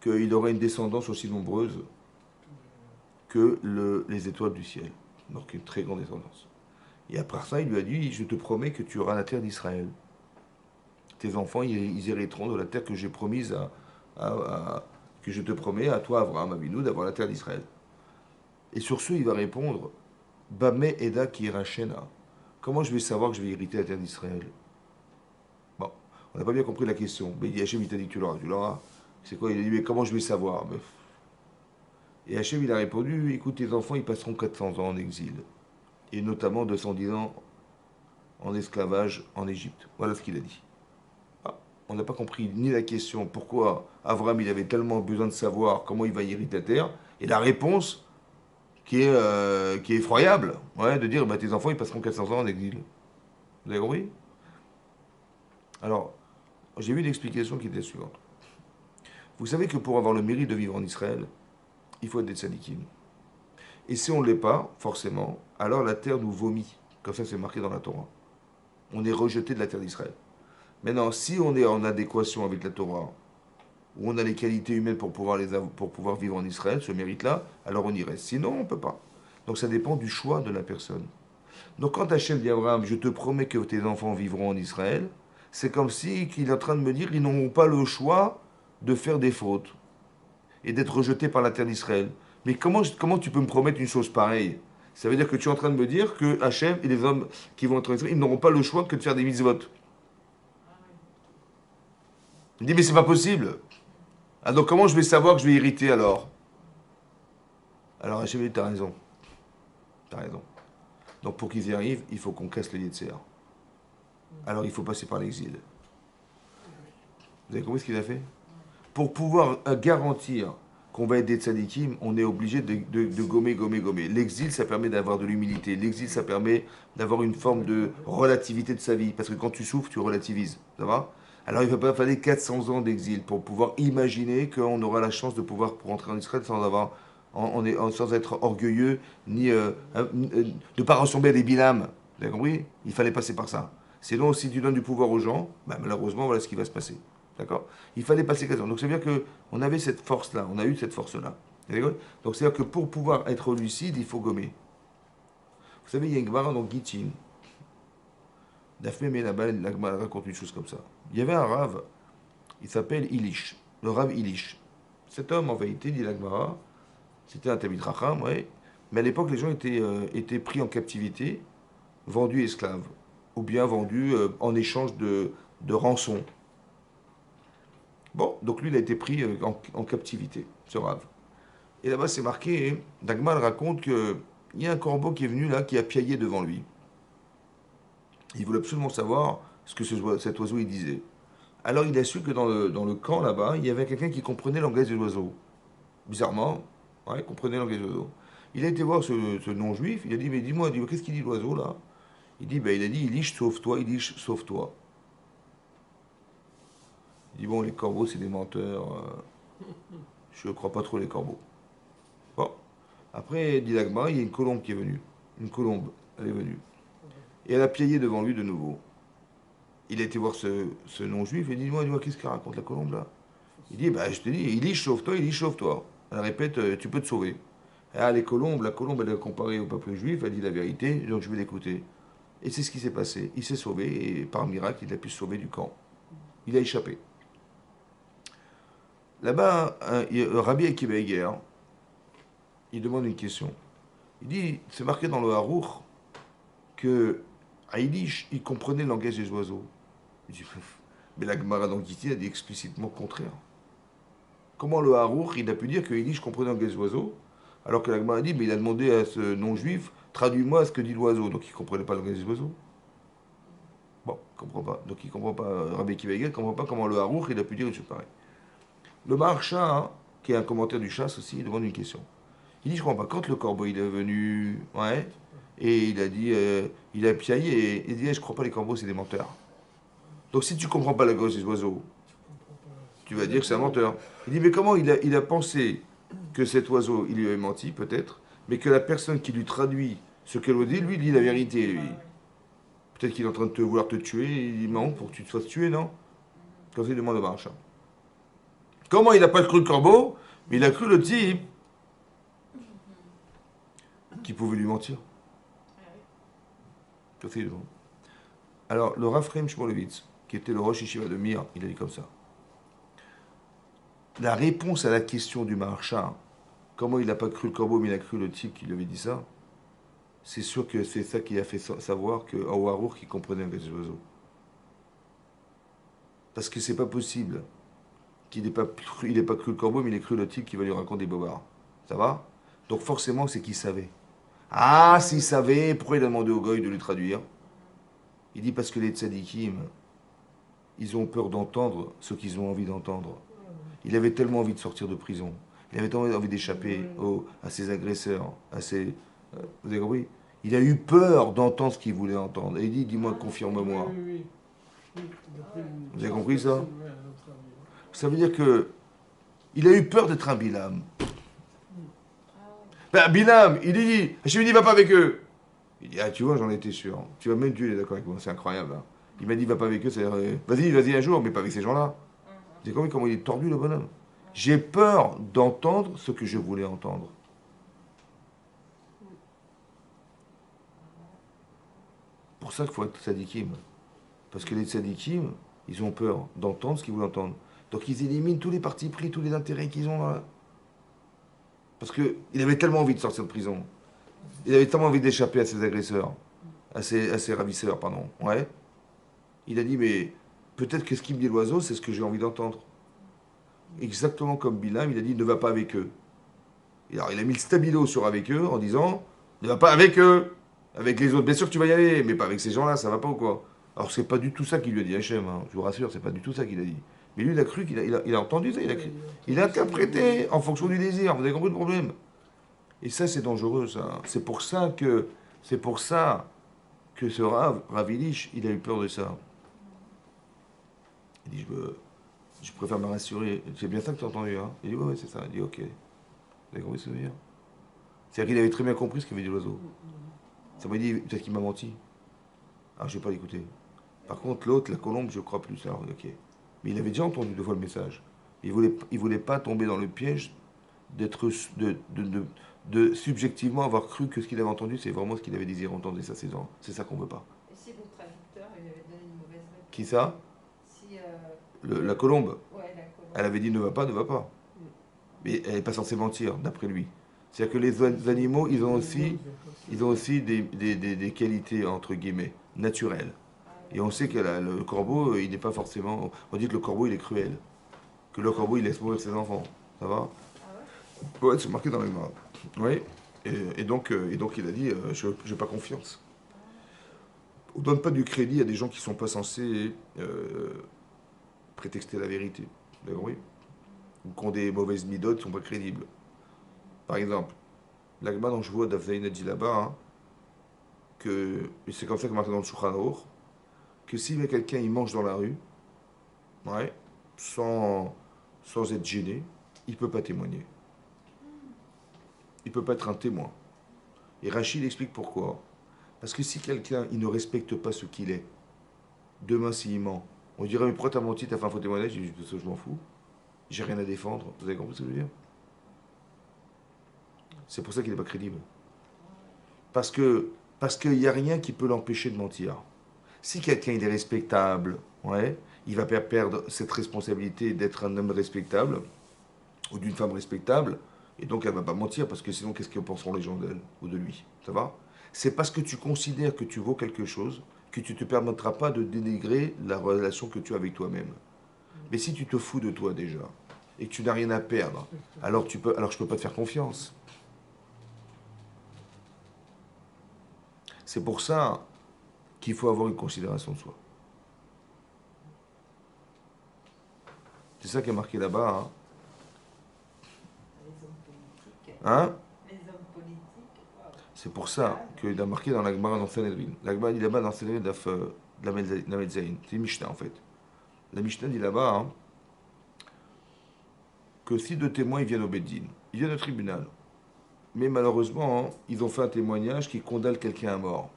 Speaker 1: qu'il aurait une descendance aussi nombreuse que les étoiles du ciel. Donc, une très grande descendance. Et après ça, il lui a dit, je te promets que tu auras la terre d'Israël. Tes enfants, ils hériteront de la terre que j'ai promise que je te promets à toi, Avraham Avinu, d'avoir la terre d'Israël. Et sur ce, il va répondre, Bameh Eda Kirachena. comment je vais savoir que je vais hériter la terre d'Israël? Bon, on n'a pas bien compris la question. Mais il dit, Hachem, il t'a dit que tu l'auras. Tu l'auras. C'est quoi? Il a dit, mais comment je vais savoir? Et Hachem, il a répondu, écoute, tes enfants, ils passeront 400 ans en exil. Et notamment 210 ans en esclavage en Égypte. Voilà ce qu'il a dit. Ah, on n'a pas compris ni la question, pourquoi Abraham, il avait tellement besoin de savoir comment il va hériter la terre, et la réponse qui est effroyable, ouais, de dire, bah, tes enfants, ils passeront 400 ans en exil. Vous avez compris? Alors, j'ai vu une explication qui était suivante. Vous savez que pour avoir le mérite de vivre en Israël, il faut être des tzadikim. Et si on ne l'est pas, forcément, alors la terre nous vomit. Comme ça, c'est marqué dans la Torah. On est rejeté de la terre d'Israël. Maintenant, si on est en adéquation avec la Torah, où on a les qualités humaines pour pouvoir vivre en Israël, ce mérite-là, alors on y reste. Sinon, on ne peut pas. Donc ça dépend du choix de la personne. Donc quand Hachem dit à Abraham, je te promets que tes enfants vivront en Israël, c'est comme si qu'il est en train de me dire, ils n'auront pas le choix de faire des fautes et d'être rejetés par la terre d'Israël. Mais comment tu peux me promettre une chose pareille? Ça veut dire que tu es en train de me dire que Hachem et les hommes qui vont être en Israël, ils n'auront pas le choix que de faire des mitzvot. Il dit, mais c'est pas possible. Ah, donc comment je vais savoir que je vais hériter alors? Alors Hachem dit, t'as raison. T'as raison. Donc pour qu'ils y arrivent, il faut qu'on casse le Yetzer. Alors il faut passer par l'exil. Vous avez compris ce qu'il a fait? Pour pouvoir garantir qu'on va être des tzadikim, on est obligé de gommer, gommer, gommer. L'exil, ça permet d'avoir de l'humilité. L'exil, ça permet d'avoir une forme de relativité de sa vie. Parce que quand tu souffres, tu relativises. Ça va? Alors il va pas falloir 400 ans d'exil pour pouvoir imaginer qu'on aura la chance de pouvoir rentrer en Israël sans avoir, sans être orgueilleux, ni de ne pas ressembler à des bilams. Vous avez compris? Il fallait passer par ça. Sinon, si tu donnes du pouvoir aux gens, bah, malheureusement, voilà ce qui va se passer. D'accord? Il fallait passer 4 ans. Donc, ça veut dire qu'on avait cette force-là, on a eu cette force-là. Donc, c'est-à-dire que pour pouvoir être lucide, il faut gommer. Vous savez, il y a une Gemara dans Gittin. Daphné Ménabal, la Gemara raconte une chose comme ça. Il y avait un rave, il s'appelle Ilish, le rave Ilish. Cet homme, en vérité, dit la Gemara, c'était un Talmid Chacham, ouais, mais à l'époque, les gens étaient pris en captivité, vendus esclaves, ou bien vendus en échange de rançon. Bon, donc lui, il a été pris en captivité, ce rave. Et là-bas, c'est marqué, Dagmar raconte qu'il y a un corbeau qui est venu là, qui a piaillé devant lui. Il voulait absolument savoir ce que cet oiseau il disait. Alors il a su que dans le camp là-bas, il y avait quelqu'un qui comprenait le langage de l'oiseau. Bizarrement, ouais, il comprenait le langage de l'oiseau. Il a été voir ce non-juif, il a dit, mais dis-moi, qu'est-ce qu'il dit l'oiseau là? Il a dit, Ilish, sauve-toi, Ilish, sauve-toi. Il dit, bon, les corbeaux, c'est des menteurs. Je ne crois pas trop les corbeaux. Bon. Après, dit l'Agma, il y a une colombe qui est venue. Une colombe, elle est venue. Et elle a piaillé devant lui de nouveau. Il a été voir ce non-juif et dit, dis-moi, qu'est-ce qu'elle raconte la colombe là? Il dit, bah je te dis, Ilish, sauve-toi, Ilish, sauve-toi. Elle répète, tu peux te sauver. Ah, la colombe, elle a comparé au peuple juif, elle dit la vérité, donc je vais l'écouter. Et c'est ce qui s'est passé. Il s'est sauvé et par miracle, il a pu se sauver du camp. Il a échappé. Là-bas, Rabbi Akiva, il demande une question. Il dit, c'est marqué dans le Harour que Aïlish, il comprenait le langage des oiseaux. Il dit, mais la Gemara d'Angiti a dit explicitement le contraire. Comment le Harour, il a pu dire que Aïlish comprenait le langage des oiseaux, alors que la Gemara a dit, mais il a demandé à ce non-juif, traduis-moi ce que dit l'oiseau. Donc il ne comprenait pas le langage des oiseaux. Bon, il ne comprend pas. Donc il ne comprend pas, Rabbi Akiva ne comprend pas comment le Harour, il a pu dire une chose pareille. Le Maharsha, hein, qui est un commentaire du chasse aussi, il demande une question. Il dit, je comprends pas, quand le corbeau il est venu, ouais, et il a dit, il a piaillé, et il dit, je crois pas les corbeaux, c'est des menteurs. Donc si tu comprends pas la gauche des oiseaux, tu vas dire que c'est un menteur. Il dit, mais comment il a pensé que cet oiseau, il lui avait menti, peut-être, mais que la personne qui lui traduit ce qu'elle lui dit la vérité, lui. Peut-être qu'il est en train de vouloir te tuer, il ment pour que tu te fasses tuer, non? Quand il demande au marchand. Comment il n'a pas cru le corbeau, mais il a cru le type qui pouvait lui mentir. Alors, le Rav Chaim Shmulevitz, qui était le Rosh Yeshiva de Mir, il a dit comme ça. La réponse à la question du Maharsha, comment il n'a pas cru le corbeau, mais il a cru le type qui lui avait dit ça, c'est sûr que c'est ça qui a fait savoir que Awarour qui comprenait les oiseaux. Parce que c'est pas possible qu'il n'ait pas, il ait pas cru le corbeau, mais il ait cru le type qui va lui raconter des bobards. Ça va? Donc forcément, c'est qu'il savait. Ah, s'il savait, pourquoi il a demandé au goy de lui traduire? Il dit parce que les tzadikim, ils ont peur d'entendre ce qu'ils ont envie d'entendre. Il avait tellement envie de sortir de prison. Il avait tellement envie d'échapper à ses agresseurs, à ses... vous avez compris? Il a eu peur d'entendre ce qu'il voulait entendre. Et il dit, dis-moi, confirme-moi. Vous avez compris ça? Ça veut dire que il a eu peur d'être un Bilam. Ben, Bilam, il dit, Hachem dit, va pas avec eux. Il dit, ah, tu vois, j'en étais sûr. Tu vas même Dieu, il est d'accord avec moi, c'est incroyable. Hein. Il m'a dit, va pas avec eux, c'est-à-dire, vas-y, vas-y un jour, mais pas avec ces gens-là. Vous avez compris comment il est tordu, le bonhomme? J'ai peur d'entendre ce que je voulais entendre. Pour ça qu'il faut être tzadikim. Parce que les tzadikim, ils ont peur d'entendre ce qu'ils voulaient entendre. Donc ils éliminent tous les partis pris, tous les intérêts qu'ils ont là. Parce qu'il avait tellement envie de sortir de prison. Il avait tellement envie d'échapper à ses agresseurs, à ses ravisseurs, pardon. Ouais. Il a dit, mais peut-être que ce qui me dit l'oiseau, c'est ce que j'ai envie d'entendre. Exactement comme Bilam, il a dit, ne va pas avec eux. Et alors il a mis le stabilo sur avec eux en disant, ne va pas avec eux. Avec les autres, bien sûr que tu vas y aller, mais pas avec ces gens-là, ça va pas ou quoi? Alors c'est pas du tout ça qu'il lui a dit Hachem, hein. Je vous rassure, c'est pas du tout ça qu'il a dit. Mais lui, il a cru il a entendu ça, il a interprété en fonction du désir. Vous avez compris le problème? Et ça, c'est dangereux, ça. C'est pour ça que ce Rav Ilish, il a eu peur de ça. Il dit, je préfère me rassurer. C'est bien ça que tu as entendu, hein? Il dit, ouais, ouais, c'est ça. Il dit, ok. Vous avez compris ce que je veux dire? C'est-à-dire qu'il avait très bien compris ce qu'avait dit l'oiseau. Ça m'a dit, peut-être qu'il m'a menti. Alors, je vais pas l'écouter. Par contre, l'autre, la colombe, je crois plus. Alors, ok. Mais il avait déjà entendu deux fois le message. Il voulait pas tomber dans le piège d'être, de subjectivement avoir cru que ce qu'il avait entendu, c'est vraiment ce qu'il avait désiré entendre. Et ça, c'est ça qu'on veut pas.
Speaker 3: Et si le traducteur il avait donné une mauvaise réponse?
Speaker 1: Qui ça?
Speaker 3: Si,
Speaker 1: La colombe.
Speaker 3: ouais, la colombe.
Speaker 1: Elle avait dit ne va pas, ne va pas. Mais elle n'est pas censée mentir, d'après lui. C'est-à-dire que les animaux, ils ont aussi des qualités, entre guillemets, naturelles. Et on sait que le corbeau, il n'est pas forcément... On dit que le corbeau, il est cruel. Que le corbeau, il laisse mourir ses enfants. Ça va?
Speaker 3: Ah ouais?
Speaker 1: Ouais, c'est marqué dans les mains. Oui. Et donc, il a dit, je n'ai pas confiance. On ne donne pas du crédit à des gens qui ne sont pas censés prétexter la vérité. Vous avez compris? Ou qui ont des mauvaises midotes, qui ne sont pas crédibles. Par exemple, l'agma dont je vois d'Afzaïn a dit là-bas, hein, et c'est comme ça que marqué dans le Shulchan Aruch, que si quelqu'un il mange dans la rue, ouais, sans être gêné, il ne peut pas témoigner. Il ne peut pas être un témoin. Et Rachid explique pourquoi. Parce que si quelqu'un il ne respecte pas ce qu'il est, demain s'il ment, on dirait mais pourquoi t'as menti, t'as fait un faux témoignage? Je dis parce que je m'en fous. J'ai rien à défendre. Vous avez compris ce que je veux dire? C'est pour ça qu'il n'est pas crédible. Parce qu'il n'y a rien qui peut l'empêcher de mentir. Si quelqu'un il est respectable, ouais, il va perdre cette responsabilité d'être un homme respectable ou d'une femme respectable, et donc elle ne va pas mentir parce que sinon qu'est-ce que penseront les gens d'elle ou de lui? Ça va? C'est parce que tu considères que tu vaux quelque chose que tu ne te permettras pas de dénigrer la relation que tu as avec toi-même. Mais si tu te fous de toi déjà et que tu n'as rien à perdre, alors je ne peux pas te faire confiance. C'est pour ça qu'il faut avoir une considération de soi. C'est ça qui est marqué là-bas. Hein?
Speaker 3: Les hommes politiques.
Speaker 1: Hein?
Speaker 3: Les hommes politiques. Wow.
Speaker 1: C'est pour ça qu'il a marqué dans la Gemara dans Sanhedrin. La Gemara dit là-bas dans Sanhedrin de la Metzaïn. C'est une Mishnah en fait. La Mishnah dit là-bas hein, que si deux témoins ils viennent au Beddin, ils viennent au tribunal, mais malheureusement hein, ils ont fait un témoignage qui condamne quelqu'un à mort.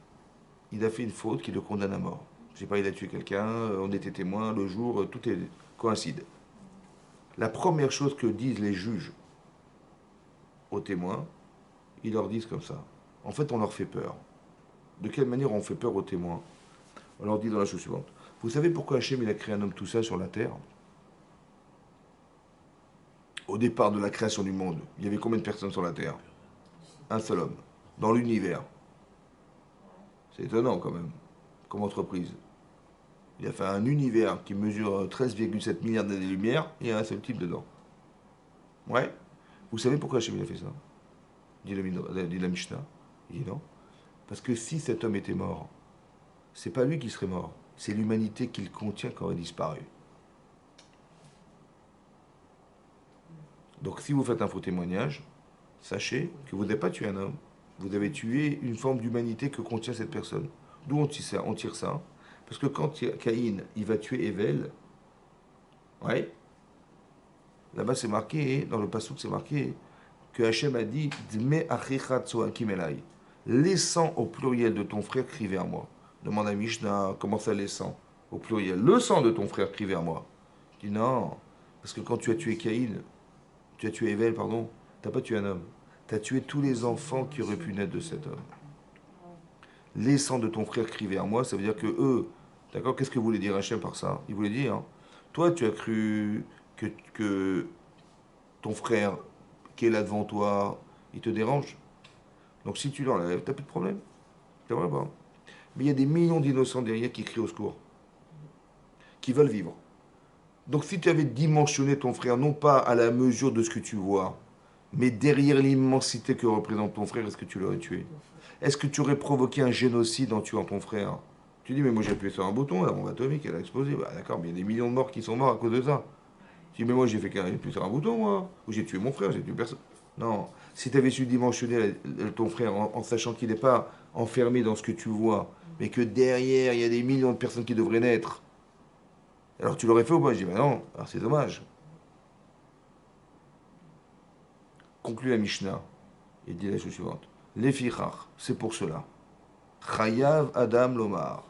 Speaker 1: Il a fait une faute qui le condamne à mort. Je sais pas, il a tué quelqu'un, on était témoin, le jour, tout est coïncide. La première chose que disent les juges aux témoins, ils leur disent comme ça. En fait, on leur fait peur. De quelle manière on fait peur aux témoins? On leur dit dans la chose suivante. Vous savez pourquoi Hachem il a créé un homme tout seul sur la terre? Au départ de la création du monde, il y avait combien de personnes sur la terre? Un seul homme. Dans l'univers. C'est étonnant quand même, comme entreprise. Il a fait un univers qui mesure 13,7 milliards d'années-lumière et il y a un seul type dedans. Ouais. Vous savez pourquoi Hachem il a fait ça? Dit la Mishnah. Il dit non. Parce que si cet homme était mort, c'est pas lui qui serait mort, c'est l'humanité qu'il contient qui aurait disparu. Donc si vous faites un faux témoignage, sachez que vous n'avez pas tué un homme, vous avez tué une forme d'humanité que contient cette personne. D'où on tire ça? Parce que quand Caïn, il va tuer Evel, ouais, là-bas c'est marqué, dans le passouk c'est marqué, que Hachem a dit Dme achicha tzoakim elai. Les sangs au pluriel de ton frère crie vers moi. Demande à Mishnah, comment ça les sangs au pluriel? Le sang de ton frère crie vers moi. Il dit non, parce que quand tu as tué Caïn, tu as tué Evel, pardon, tu n'as pas tué un homme. Tu as tué tous les enfants qui auraient pu naître de cet homme. Les sangs de ton frère crient vers moi, ça veut dire que eux, d'accord, qu'est-ce que voulait dire Hachem par ça? Il voulait dire, hein, toi tu as cru que ton frère qui est là devant toi, il te dérange. Donc si tu l'enlèves, tu n'as plus de problème. C'est vrai pas? Mais il y a des millions d'innocents derrière qui crient au secours, qui veulent vivre. Donc si tu avais dimensionné ton frère, non pas à la mesure de ce que tu vois, mais derrière l'immensité que représente ton frère, est-ce que tu l'aurais tué? Est-ce que tu aurais provoqué un génocide en tuant ton frère? Tu dis, mais moi j'ai appuyé sur un bouton, la bombe atomique, elle a explosé. Bah, d'accord, mais il y a des millions de morts qui sont morts à cause de ça. Tu dis, mais moi j'ai fait qu'un appuyer sur un bouton, moi. Ou j'ai tué mon frère, j'ai tué personne. Non. Si tu avais su dimensionner ton frère en sachant qu'il n'est pas enfermé dans ce que tu vois, mais que derrière il y a des millions de personnes qui devraient naître, alors tu l'aurais fait ou pas? Je dis, bah non, alors c'est dommage. Conclut la Mishnah. Il dit la chose suivante. Lefichach, c'est pour cela. Chayav Adam Lomar.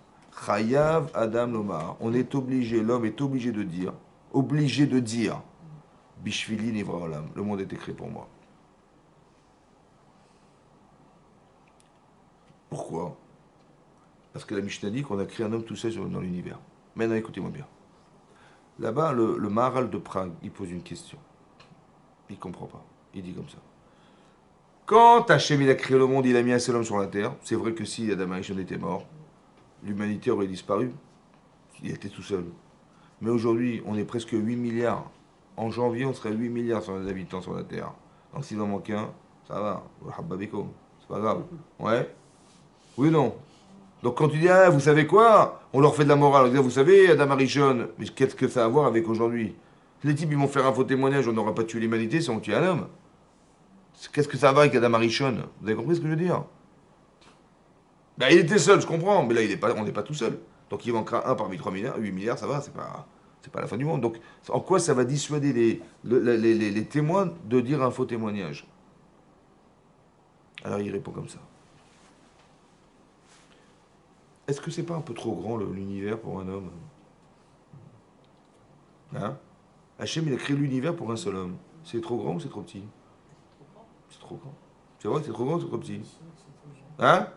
Speaker 1: Chayav Adam Lomar. On est obligé, l'homme est obligé de dire, Bishvili Nivra Olam, le monde est écrit pour moi. Pourquoi? Parce que la Mishnah dit qu'on a créé un homme tout seul dans l'univers. Maintenant, écoutez-moi bien. Là-bas, le Maharal de Prague, il pose une question. Il ne comprend pas. Il dit comme ça. Quand Hachem il a créé le monde, il a mis un seul homme sur la terre. C'est vrai que si Adam Arishon était mort, l'humanité aurait disparu. Il était tout seul. Mais aujourd'hui, on est presque 8 milliards. En janvier, on serait 8 milliards sur les habitants sur la terre. Donc s'il en manque un, ça va. C'est pas grave. Ouais? Oui ou non? Donc quand tu dis, ah, vous savez quoi? On leur fait de la morale. On dit, vous savez, Adam Arishon, mais qu'est-ce que ça a à voir avec aujourd'hui? Les types, ils vont faire un faux témoignage, on n'aura pas tué l'humanité si on tue un homme. Qu'est-ce que ça va avec Adam Arishon? Vous avez compris ce que je veux dire? Ben, il était seul, je comprends, mais là, on n'est pas tout seul. Donc il manquera un parmi 3 milliards, 8 milliards, ça va, c'est pas la fin du monde. Donc en quoi ça va dissuader les témoins de dire un faux témoignage? Alors il répond comme ça. Est-ce que c'est pas un peu trop grand l'univers pour un homme? Hein? Hachem, il a créé l'univers pour un seul homme. C'est trop grand ou c'est trop petit? C'est trop grand. C'est vrai que c'est trop grand ou c'est trop petit? Hein?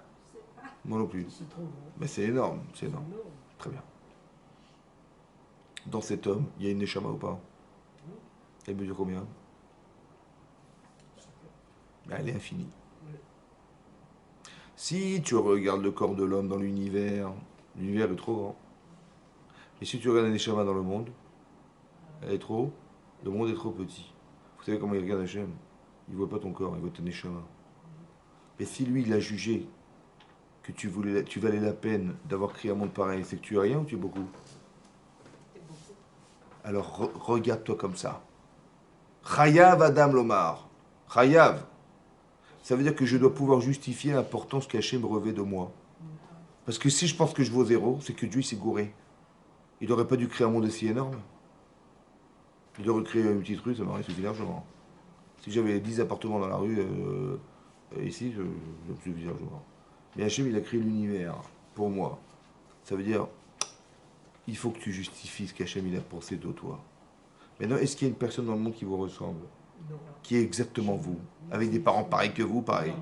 Speaker 1: Moi non plus.
Speaker 2: C'est trop grand.
Speaker 1: Mais c'est énorme, c'est énorme. Très bien. Dans cet homme, il y a une neshama ou pas? Elle mesure combien? Ben, elle est infinie. Si tu regardes le corps de l'homme dans l'univers est trop grand. Et si tu regardes un neshama dans le monde, elle est trop haut, le monde est trop petit. Vous savez comment il regarde Hachem? Il ne voit pas ton corps, il voit ton neshama. Mais si lui, il a jugé que tu valais la peine d'avoir créé un monde pareil, c'est que tu es rien ou tu es beaucoup? Alors regarde-toi comme ça. Chayav Adam Lomar. Chayav. Ça veut dire que je dois pouvoir justifier l'importance qu'Hachem revêt de moi. Parce que si je pense que je vaux zéro, c'est que Dieu s'est gouré. Il n'aurait pas dû créer un monde aussi énorme. Il aurait créé une petite rue, ça m'aurait suffi largement. Si j'avais 10 appartements dans la rue, ici, je me suffi largement. Mais Hachem, il a créé l'univers pour moi. Ça veut dire, il faut que tu justifies ce qu'Hachem il a pensé de toi. Maintenant, est-ce qu'il y a une personne dans le monde qui vous ressemble?
Speaker 2: Non.
Speaker 1: Qui est exactement vous? Avec des parents pareils que vous, pareil?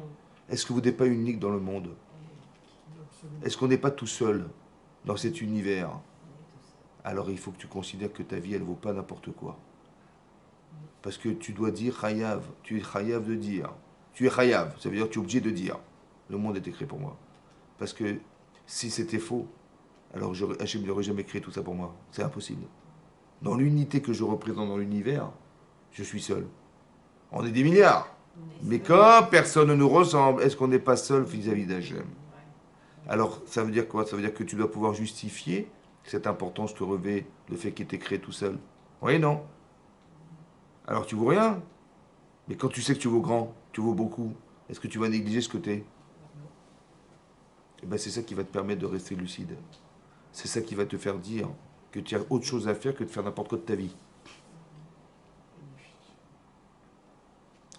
Speaker 1: Est-ce que vous n'êtes pas unique dans le monde? Est-ce qu'on n'est pas tout seul dans cet univers? Alors il faut que tu considères que ta vie, elle ne vaut pas n'importe quoi. Parce que tu dois dire chayav. Tu es chayav de dire. Tu es chayav. Ça veut dire que tu es obligé de dire. Le monde est écrit pour moi. Parce que Si c'était faux, alors Hachem n'aurait jamais créé tout ça pour moi. C'est impossible. Dans l'unité que je représente dans l'univers, je suis seul. On est des milliards. Mais comme personne ne nous ressemble, est-ce qu'on n'est pas seul vis-à-vis d'Hachem? Alors, ça veut dire quoi? Ça veut dire que tu dois pouvoir justifier cette importance te revêt, le fait qu'il t'ait créé tout seul. Oui, non? Alors tu vaux rien. Mais quand tu sais que tu vaux grand, tu vaux beaucoup, est-ce que tu vas négliger ce que tu es? Eh ben, c'est ça qui va te permettre de rester lucide. C'est ça qui va te faire dire que tu as autre chose à faire que de faire n'importe quoi de ta vie.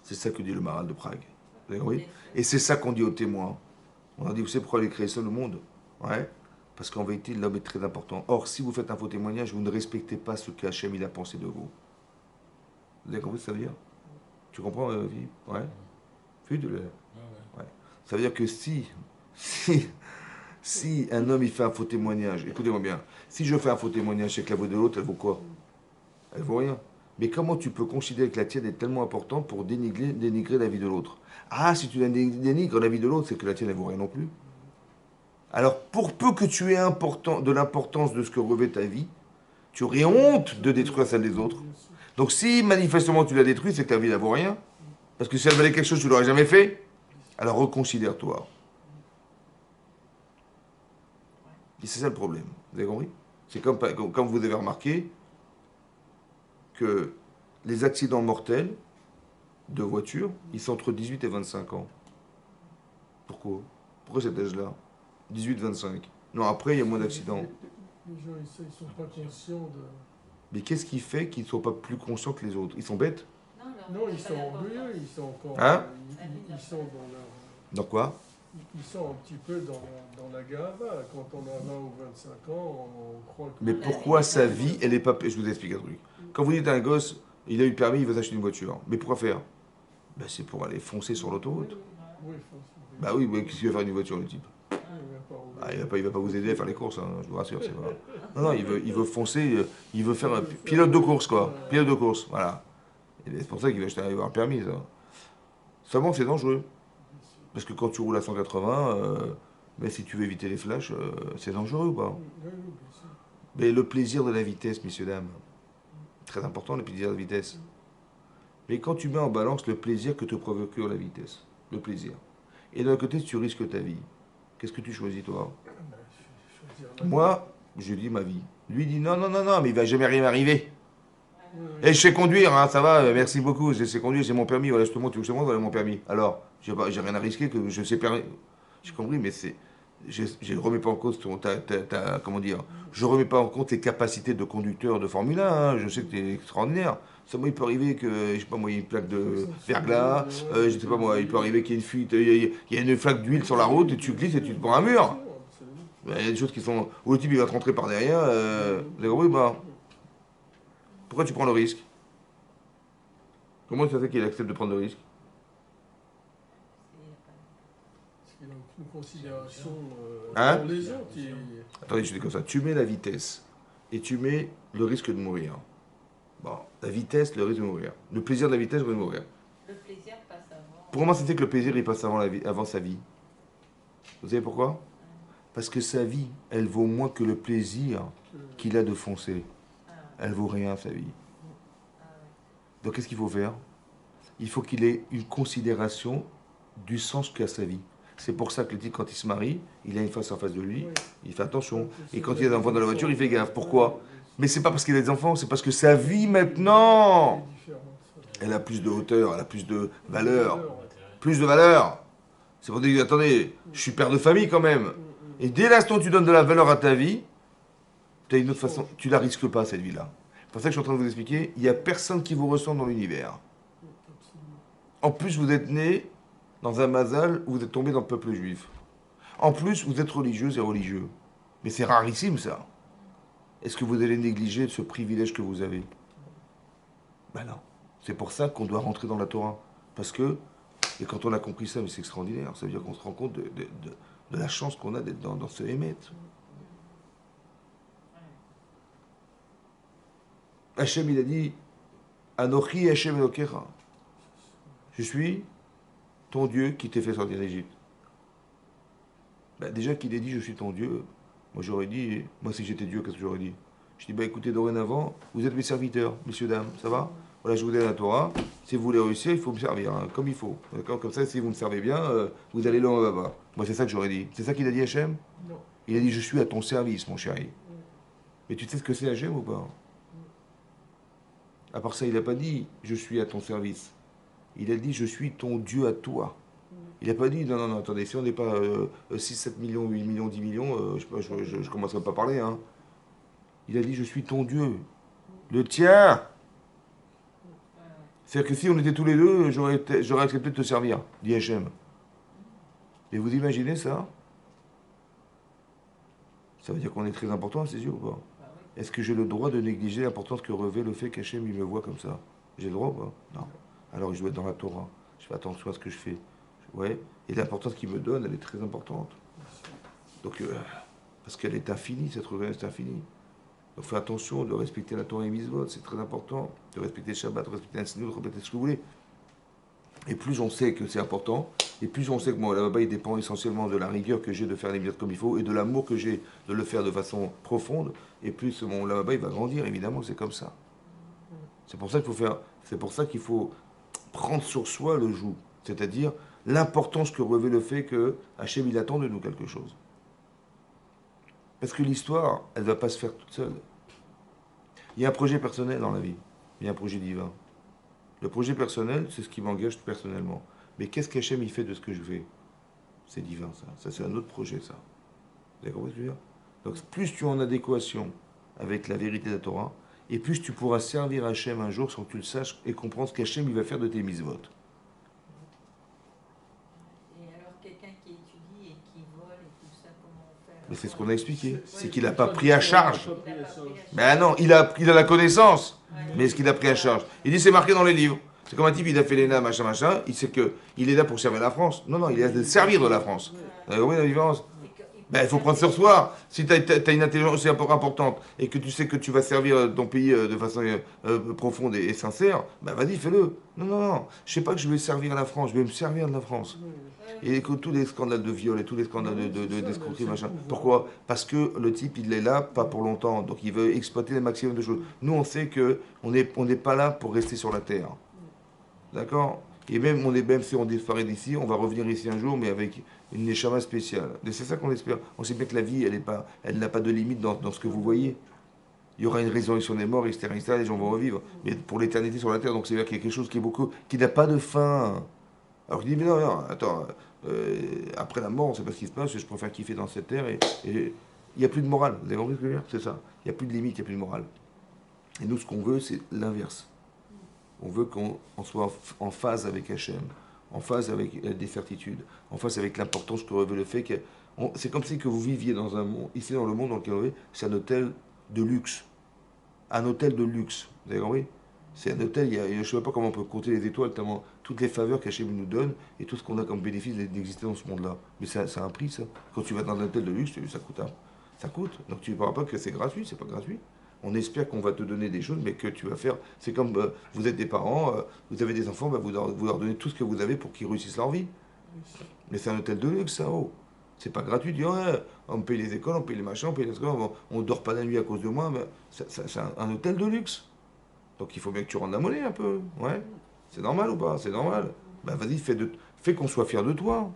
Speaker 1: C'est ça que dit le Maral de Prague. Vous avez compris? Et c'est ça qu'on dit aux témoins. On a dit, vous savez pourquoi il a créé ça, le monde? Ouais. Parce qu'en vérité, l'homme est très important. Or, si vous faites un faux témoignage, vous ne respectez pas ce qu'Hachem il a pensé de vous. Vous avez compris ce que ça veut dire? Tu comprends, Philippe? Ouais. Philippe, ouais. Ça veut dire que si un homme il fait un faux témoignage, écoutez-moi bien, si je fais un faux témoignage, c'est que la voix de l'autre, elle vaut quoi? Elle vaut rien. Mais comment tu peux considérer que la tienne est tellement importante pour dénigrer la vie de l'autre? Ah, si tu dénigres la vie de l'autre, c'est que la tienne, elle vaut rien non plus. Alors, pour peu que tu aies de l'importance de ce que revêt ta vie, tu aurais honte de détruire celle des autres. Donc, si manifestement tu l'as détruite, c'est que ta vie, elle vaut rien. Parce que si elle valait quelque chose, tu ne l'aurais jamais fait. Alors, reconsidère-toi. Et c'est ça le problème. Vous avez compris? C'est comme vous avez remarqué que les accidents mortels de voiture, ils sont entre 18 et 25 ans. Pourquoi? Pourquoi cet âge-là? 18-25. Non, après, il y a moins d'accidents.
Speaker 2: Les gens, ils ne sont pas conscients de...
Speaker 1: Mais qu'est-ce qui fait qu'ils ne sont pas plus conscients que les autres? Ils sont bêtes?
Speaker 2: Non, ils sont orgueilleux, ils sont encore...
Speaker 1: Hein?
Speaker 2: Ils sont dans leur...
Speaker 1: Dans quoi?
Speaker 2: Ils sont un petit peu dans la gava. Quand on a 20 ou 25 ans, on croit que...
Speaker 1: Mais pourquoi sa vie, elle est pas... Je vous explique un truc. Quand vous dites à un gosse, il a eu le permis, il veut s'acheter une voiture. Mais pourquoi faire? Ben, c'est pour aller foncer sur l'autoroute.
Speaker 2: Oui,
Speaker 1: Bah oui, mais qu'est-ce qu'il veut faire une voiture, le type?
Speaker 2: Ah,
Speaker 1: Il va pas vous aider à faire les courses, hein, je vous rassure, c'est pas... Non, il veut foncer, il veut faire un pilote de course, quoi. Pilote de course, voilà. Et c'est pour ça qu'il va avoir un permis, ça. Seulement, c'est dangereux. Parce que quand tu roules à 180, mais si tu veux éviter les flashs, c'est dangereux ou pas? Mais le plaisir de la vitesse, messieurs, dames. Très important, le plaisir de la vitesse. Mais quand tu mets en balance le plaisir que te procure la vitesse, le plaisir, et d'un côté, tu risques ta vie, qu'est-ce que tu choisis, toi? Moi, je dis ma vie. Lui dit non, non, non, non, mais il va jamais rien m'arriver. Et je sais conduire, hein, ça va, merci beaucoup, je sais conduire, j'ai mon permis, voilà, justement, tu veux que je te montre, voilà mon permis. Alors, j'ai rien à risquer, que je sais permis. J'ai compris, mais c'est. Je ne remets pas en cause comment dire, je remets pas en compte tes capacités de conducteur de Formule 1, hein, je sais que tu es extraordinaire. Seulement, il peut arriver que, je sais pas moi, il y ait une plaque de verglas, je sais pas moi, il peut arriver qu'il y ait une fuite, il y a une flaque d'huile sur la route, et tu glisses et tu te prends un mur. Il y a des choses qui sont. Où le type il va te rentrer par derrière, vous avez compris, bah. Pourquoi tu prends le risque? Comment ça fait qu'il accepte de prendre le risque?
Speaker 2: Parce qu'il n'a aucune considération
Speaker 1: Hein?
Speaker 2: pour les autres.
Speaker 1: Attendez, je dis comme ça. Tu mets la vitesse et tu mets le risque de mourir. Bon, la vitesse, le risque de mourir. Le plaisir de la vitesse, le risque de mourir.
Speaker 3: Le plaisir passe avant.
Speaker 1: Pour moi, c'était que le plaisir, il passe avant sa vie. Vous savez pourquoi? Parce que sa vie, elle vaut moins que le plaisir qu'il a de foncer. Elle vaut rien, sa vie. Donc, qu'est-ce qu'il faut faire? Il faut qu'il ait une considération du sens qu'a sa vie. C'est pour ça que le type, quand il se marie, il a une face en face de lui, il fait attention. Et quand il y a des enfants dans la voiture, il fait gaffe. Pourquoi? Mais c'est pas parce qu'il a des enfants, c'est parce que sa vie maintenant, elle a plus de hauteur, elle a plus de valeur. Plus de valeur. C'est pour dire, attendez, je suis père de famille quand même. Et dès l'instant où tu donnes de la valeur à ta vie, tu as une autre façon, tu la risques pas cette vie-là. C'est pour ça que je suis en train de vous expliquer, il n'y a personne qui vous ressemble dans l'univers. En plus, vous êtes né dans un mazal où vous êtes tombé dans le peuple juif. En plus, vous êtes religieuse et religieux. Mais c'est rarissime, ça. Est-ce que vous allez négliger ce privilège que vous avez? Ben non. C'est pour ça qu'on doit rentrer dans la Torah. Parce que, et quand on a compris ça, mais c'est extraordinaire, ça veut dire qu'on se rend compte de la chance qu'on a d'être dans ce Hémet. Hachem, il a dit, Anochi Hachem Elokecha. Je suis ton Dieu qui t'ai fait sortir d'Égypte. Bah, déjà qu'il ait dit je suis ton Dieu, moi j'aurais dit, moi si j'étais Dieu, qu'est-ce que j'aurais dit? Je dis bah écoutez, dorénavant, vous êtes mes serviteurs, messieurs, dames, ça va? Voilà, je vous donne la Torah, si vous voulez réussir, il faut me servir, hein, comme il faut. D'accord? Comme ça, si vous me servez bien, vous allez là en bas. Moi c'est ça que j'aurais dit. C'est ça qu'il a dit Hachem?
Speaker 2: Non.
Speaker 1: Il a dit je suis à ton service, mon chéri. Mais tu sais ce que c'est Hachem ou pas? À part ça, il n'a pas dit je suis à ton service. Il a dit je suis ton Dieu à toi. Il n'a pas dit non, non, non, attendez, si on n'est pas 6, 7 millions, 8 millions, 10 millions, je commencerai pas à parler. Hein. Il a dit je suis ton Dieu, le tien. C'est-à-dire que si on était tous les deux, j'aurais accepté de te servir, dit Hachem. Et vous imaginez ça? Ça veut dire qu'on est très important à ses yeux ou pas? Est-ce que j'ai le droit de négliger l'importance que revêt le fait qu'Hachem il me voit comme ça? J'ai le droit ou pas? Non. Alors je dois être dans la Torah. Je fais attention à ce que je fais. Ouais. Et l'importance qu'il me donne, elle est très importante. Donc, parce qu'elle est infinie, cette reconnaissance est infinie. Donc fais attention de respecter la Torah et Mitzvot, c'est très important. De respecter le Shabbat, de respecter l'insigne, de respecter ce que vous voulez. Et plus on sait que c'est important, et plus on sait que moi, là-bas, il dépend essentiellement de la rigueur que j'ai de faire les mitzvot comme il faut, et de l'amour que j'ai de le faire de façon profonde, et plus mon là-bas, il va grandir, évidemment, c'est comme ça. C'est pour ça qu'il faut faire, c'est pour ça qu'il faut prendre sur soi le joug, c'est-à-dire l'importance que revêt le fait que Hachem, il attend de nous quelque chose. Parce que l'histoire, elle ne va pas se faire toute seule. Il y a un projet personnel dans la vie, il y a un projet divin. Le projet personnel, c'est ce qui m'engage personnellement. Mais qu'est-ce qu'Hachem il fait de ce que je fais? C'est divin, ça. Ça, c'est un autre projet, ça. Vous avez compris ce que je veux dire? Donc, plus tu es en adéquation avec la vérité de la Torah, et plus tu pourras servir Hachem un jour sans que tu le saches et comprendre ce qu'Hachem il va faire de tes mitzvot.
Speaker 3: Et alors, quelqu'un qui étudie et qui vole et tout ça, comment on fait?
Speaker 1: Mais c'est ce qu'on a expliqué. C'est qu'il n'a
Speaker 2: Ouais,
Speaker 1: pas pris à charge.
Speaker 2: il a pas pris à charge.
Speaker 1: Ben non, il a la connaissance.
Speaker 3: Ouais.
Speaker 1: Mais est-ce qu'il a pris à charge? Il dit c'est marqué dans les livres. C'est comme un type, il a fait l'ENA, machin, machin. Il sait qu'il est là pour servir la France. Non, non, il est là de servir de la France. Vous avez compris la différence? Ben, il faut prendre sur soi. Si tu as une intelligence aussi importante et que tu sais que tu vas servir ton pays de façon profonde et sincère, ben vas-y, fais-le. Non, non, non. Je sais pas que je vais servir la France, je vais me servir de la France. Et que tous les scandales de viol et tous les scandales d'escroquerie, machin. Pourquoi? Parce que le type, il est là, pas pour longtemps. Donc il veut exploiter le maximum de choses. Nous, on sait qu'on n'est pas là pour rester sur la terre. D'accord? Et même si on disparaît d'ici, on va revenir ici un jour, mais avec une neshama spéciale. Et c'est ça qu'on espère. On sait bien que la vie, elle n'a pas de limite dans ce que vous voyez. Il y aura une résurrection des morts, etc., etc., les gens vont revivre. Mais pour l'éternité sur la terre, donc c'est-à-dire qu'il y a quelque chose qui n'a pas de fin. Alors je dis, mais non, non, attends, après la mort, on ne sait pas ce qui se passe, je préfère kiffer dans cette terre, et il n'y a plus de morale. Vous avez compris ce que je veux dire? C'est ça. Il n'y a plus de limite, il n'y a plus de morale. Et nous, ce qu'on veut, c'est l'inverse. On veut qu'on soit en phase avec Hachem, en phase avec des certitudes, en phase avec l'importance que revêt le fait que... C'est comme si que vous viviez dans un monde, ici dans le monde dans lequel on vit, c'est un hôtel de luxe. Un hôtel de luxe, vous avez compris? C'est un hôtel, je ne sais pas comment on peut compter les étoiles, tellement toutes les faveurs qu'Hachem nous donne et tout ce qu'on a comme bénéfice d'exister dans ce monde-là. Mais ça a un prix, ça. Quand tu vas dans un hôtel de luxe, ça coûte. Ça coûte. Donc tu ne parles pas que c'est gratuit, c'est pas gratuit. On espère qu'on va te donner des choses, mais que tu vas faire. C'est comme vous êtes des parents, vous avez des enfants, vous leur donnez tout ce que vous avez pour qu'ils réussissent leur vie. Mais c'est un hôtel de luxe, ça, oh. C'est pas gratuit, dire ouais, on paye les écoles, on paye les machins, on paye les écoles, on dort pas la nuit à cause de moi, mais c'est un hôtel de luxe. Donc il faut bien que tu rendes la monnaie un peu, ouais. C'est normal ou pas? C'est normal. Ben vas-y, fais qu'on soit fier de toi.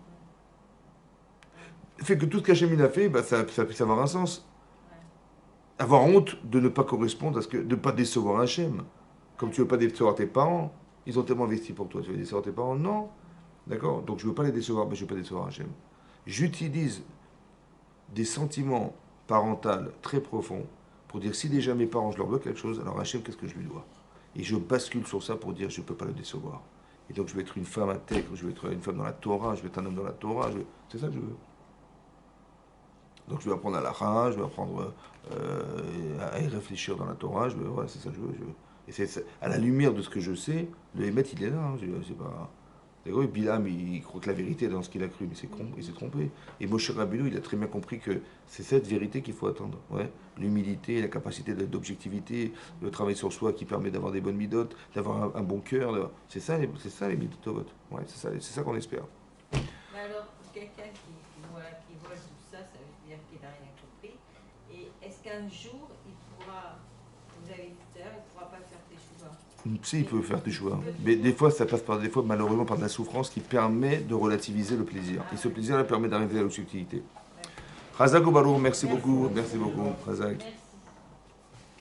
Speaker 1: Fais que tout ce qu'Hachem a fait, ça puisse avoir un sens. Avoir honte de ne pas correspondre à de ne pas décevoir Hachem. Comme tu ne veux pas décevoir tes parents, ils ont tellement investi pour toi, tu veux décevoir tes parents? Non. D'accord? Donc je ne veux pas les décevoir, mais je ne veux pas décevoir Hachem. J'utilise des sentiments parentaux très profonds pour dire si déjà mes parents, je leur dois quelque chose, alors Hachem, qu'est-ce que je lui dois? Et je bascule sur ça pour dire je ne peux pas le décevoir. Et donc je vais être une femme intègre, je vais être une femme dans la Torah, je vais être un homme dans la Torah, c'est ça que je veux. Donc je vais apprendre à l'Ara, je vais apprendre à y réfléchir dans la Torah, voilà, c'est ça que je veux. Et c'est à la lumière de ce que je sais, le Hémet il est là, hein, c'est pas... D'accord, Bilam, il croit que la vérité est dans ce qu'il a cru, mais il s'est trompé. Et Moshe Rabbeinu, il a très bien compris que c'est cette vérité qu'il faut attendre. Ouais. L'humilité, la capacité d'objectivité, le travail sur soi qui permet d'avoir des bonnes midotes, d'avoir un bon cœur. C'est ça les midotes. Ouais, c'est ça qu'on espère.
Speaker 3: Mais alors, quelqu'un qui vole tout 15 jours, vous avez dit tout à l'heure, il ne pourra pas faire teshuva.
Speaker 1: Si, il peut faire teshuva. Mais des fois, ça passe malheureusement par de la souffrance qui permet de relativiser le plaisir. Et ce plaisir-là permet d'arriver à la subtilité. Razak ou Baruch, merci beaucoup. Merci beaucoup. Razak.
Speaker 3: Merci.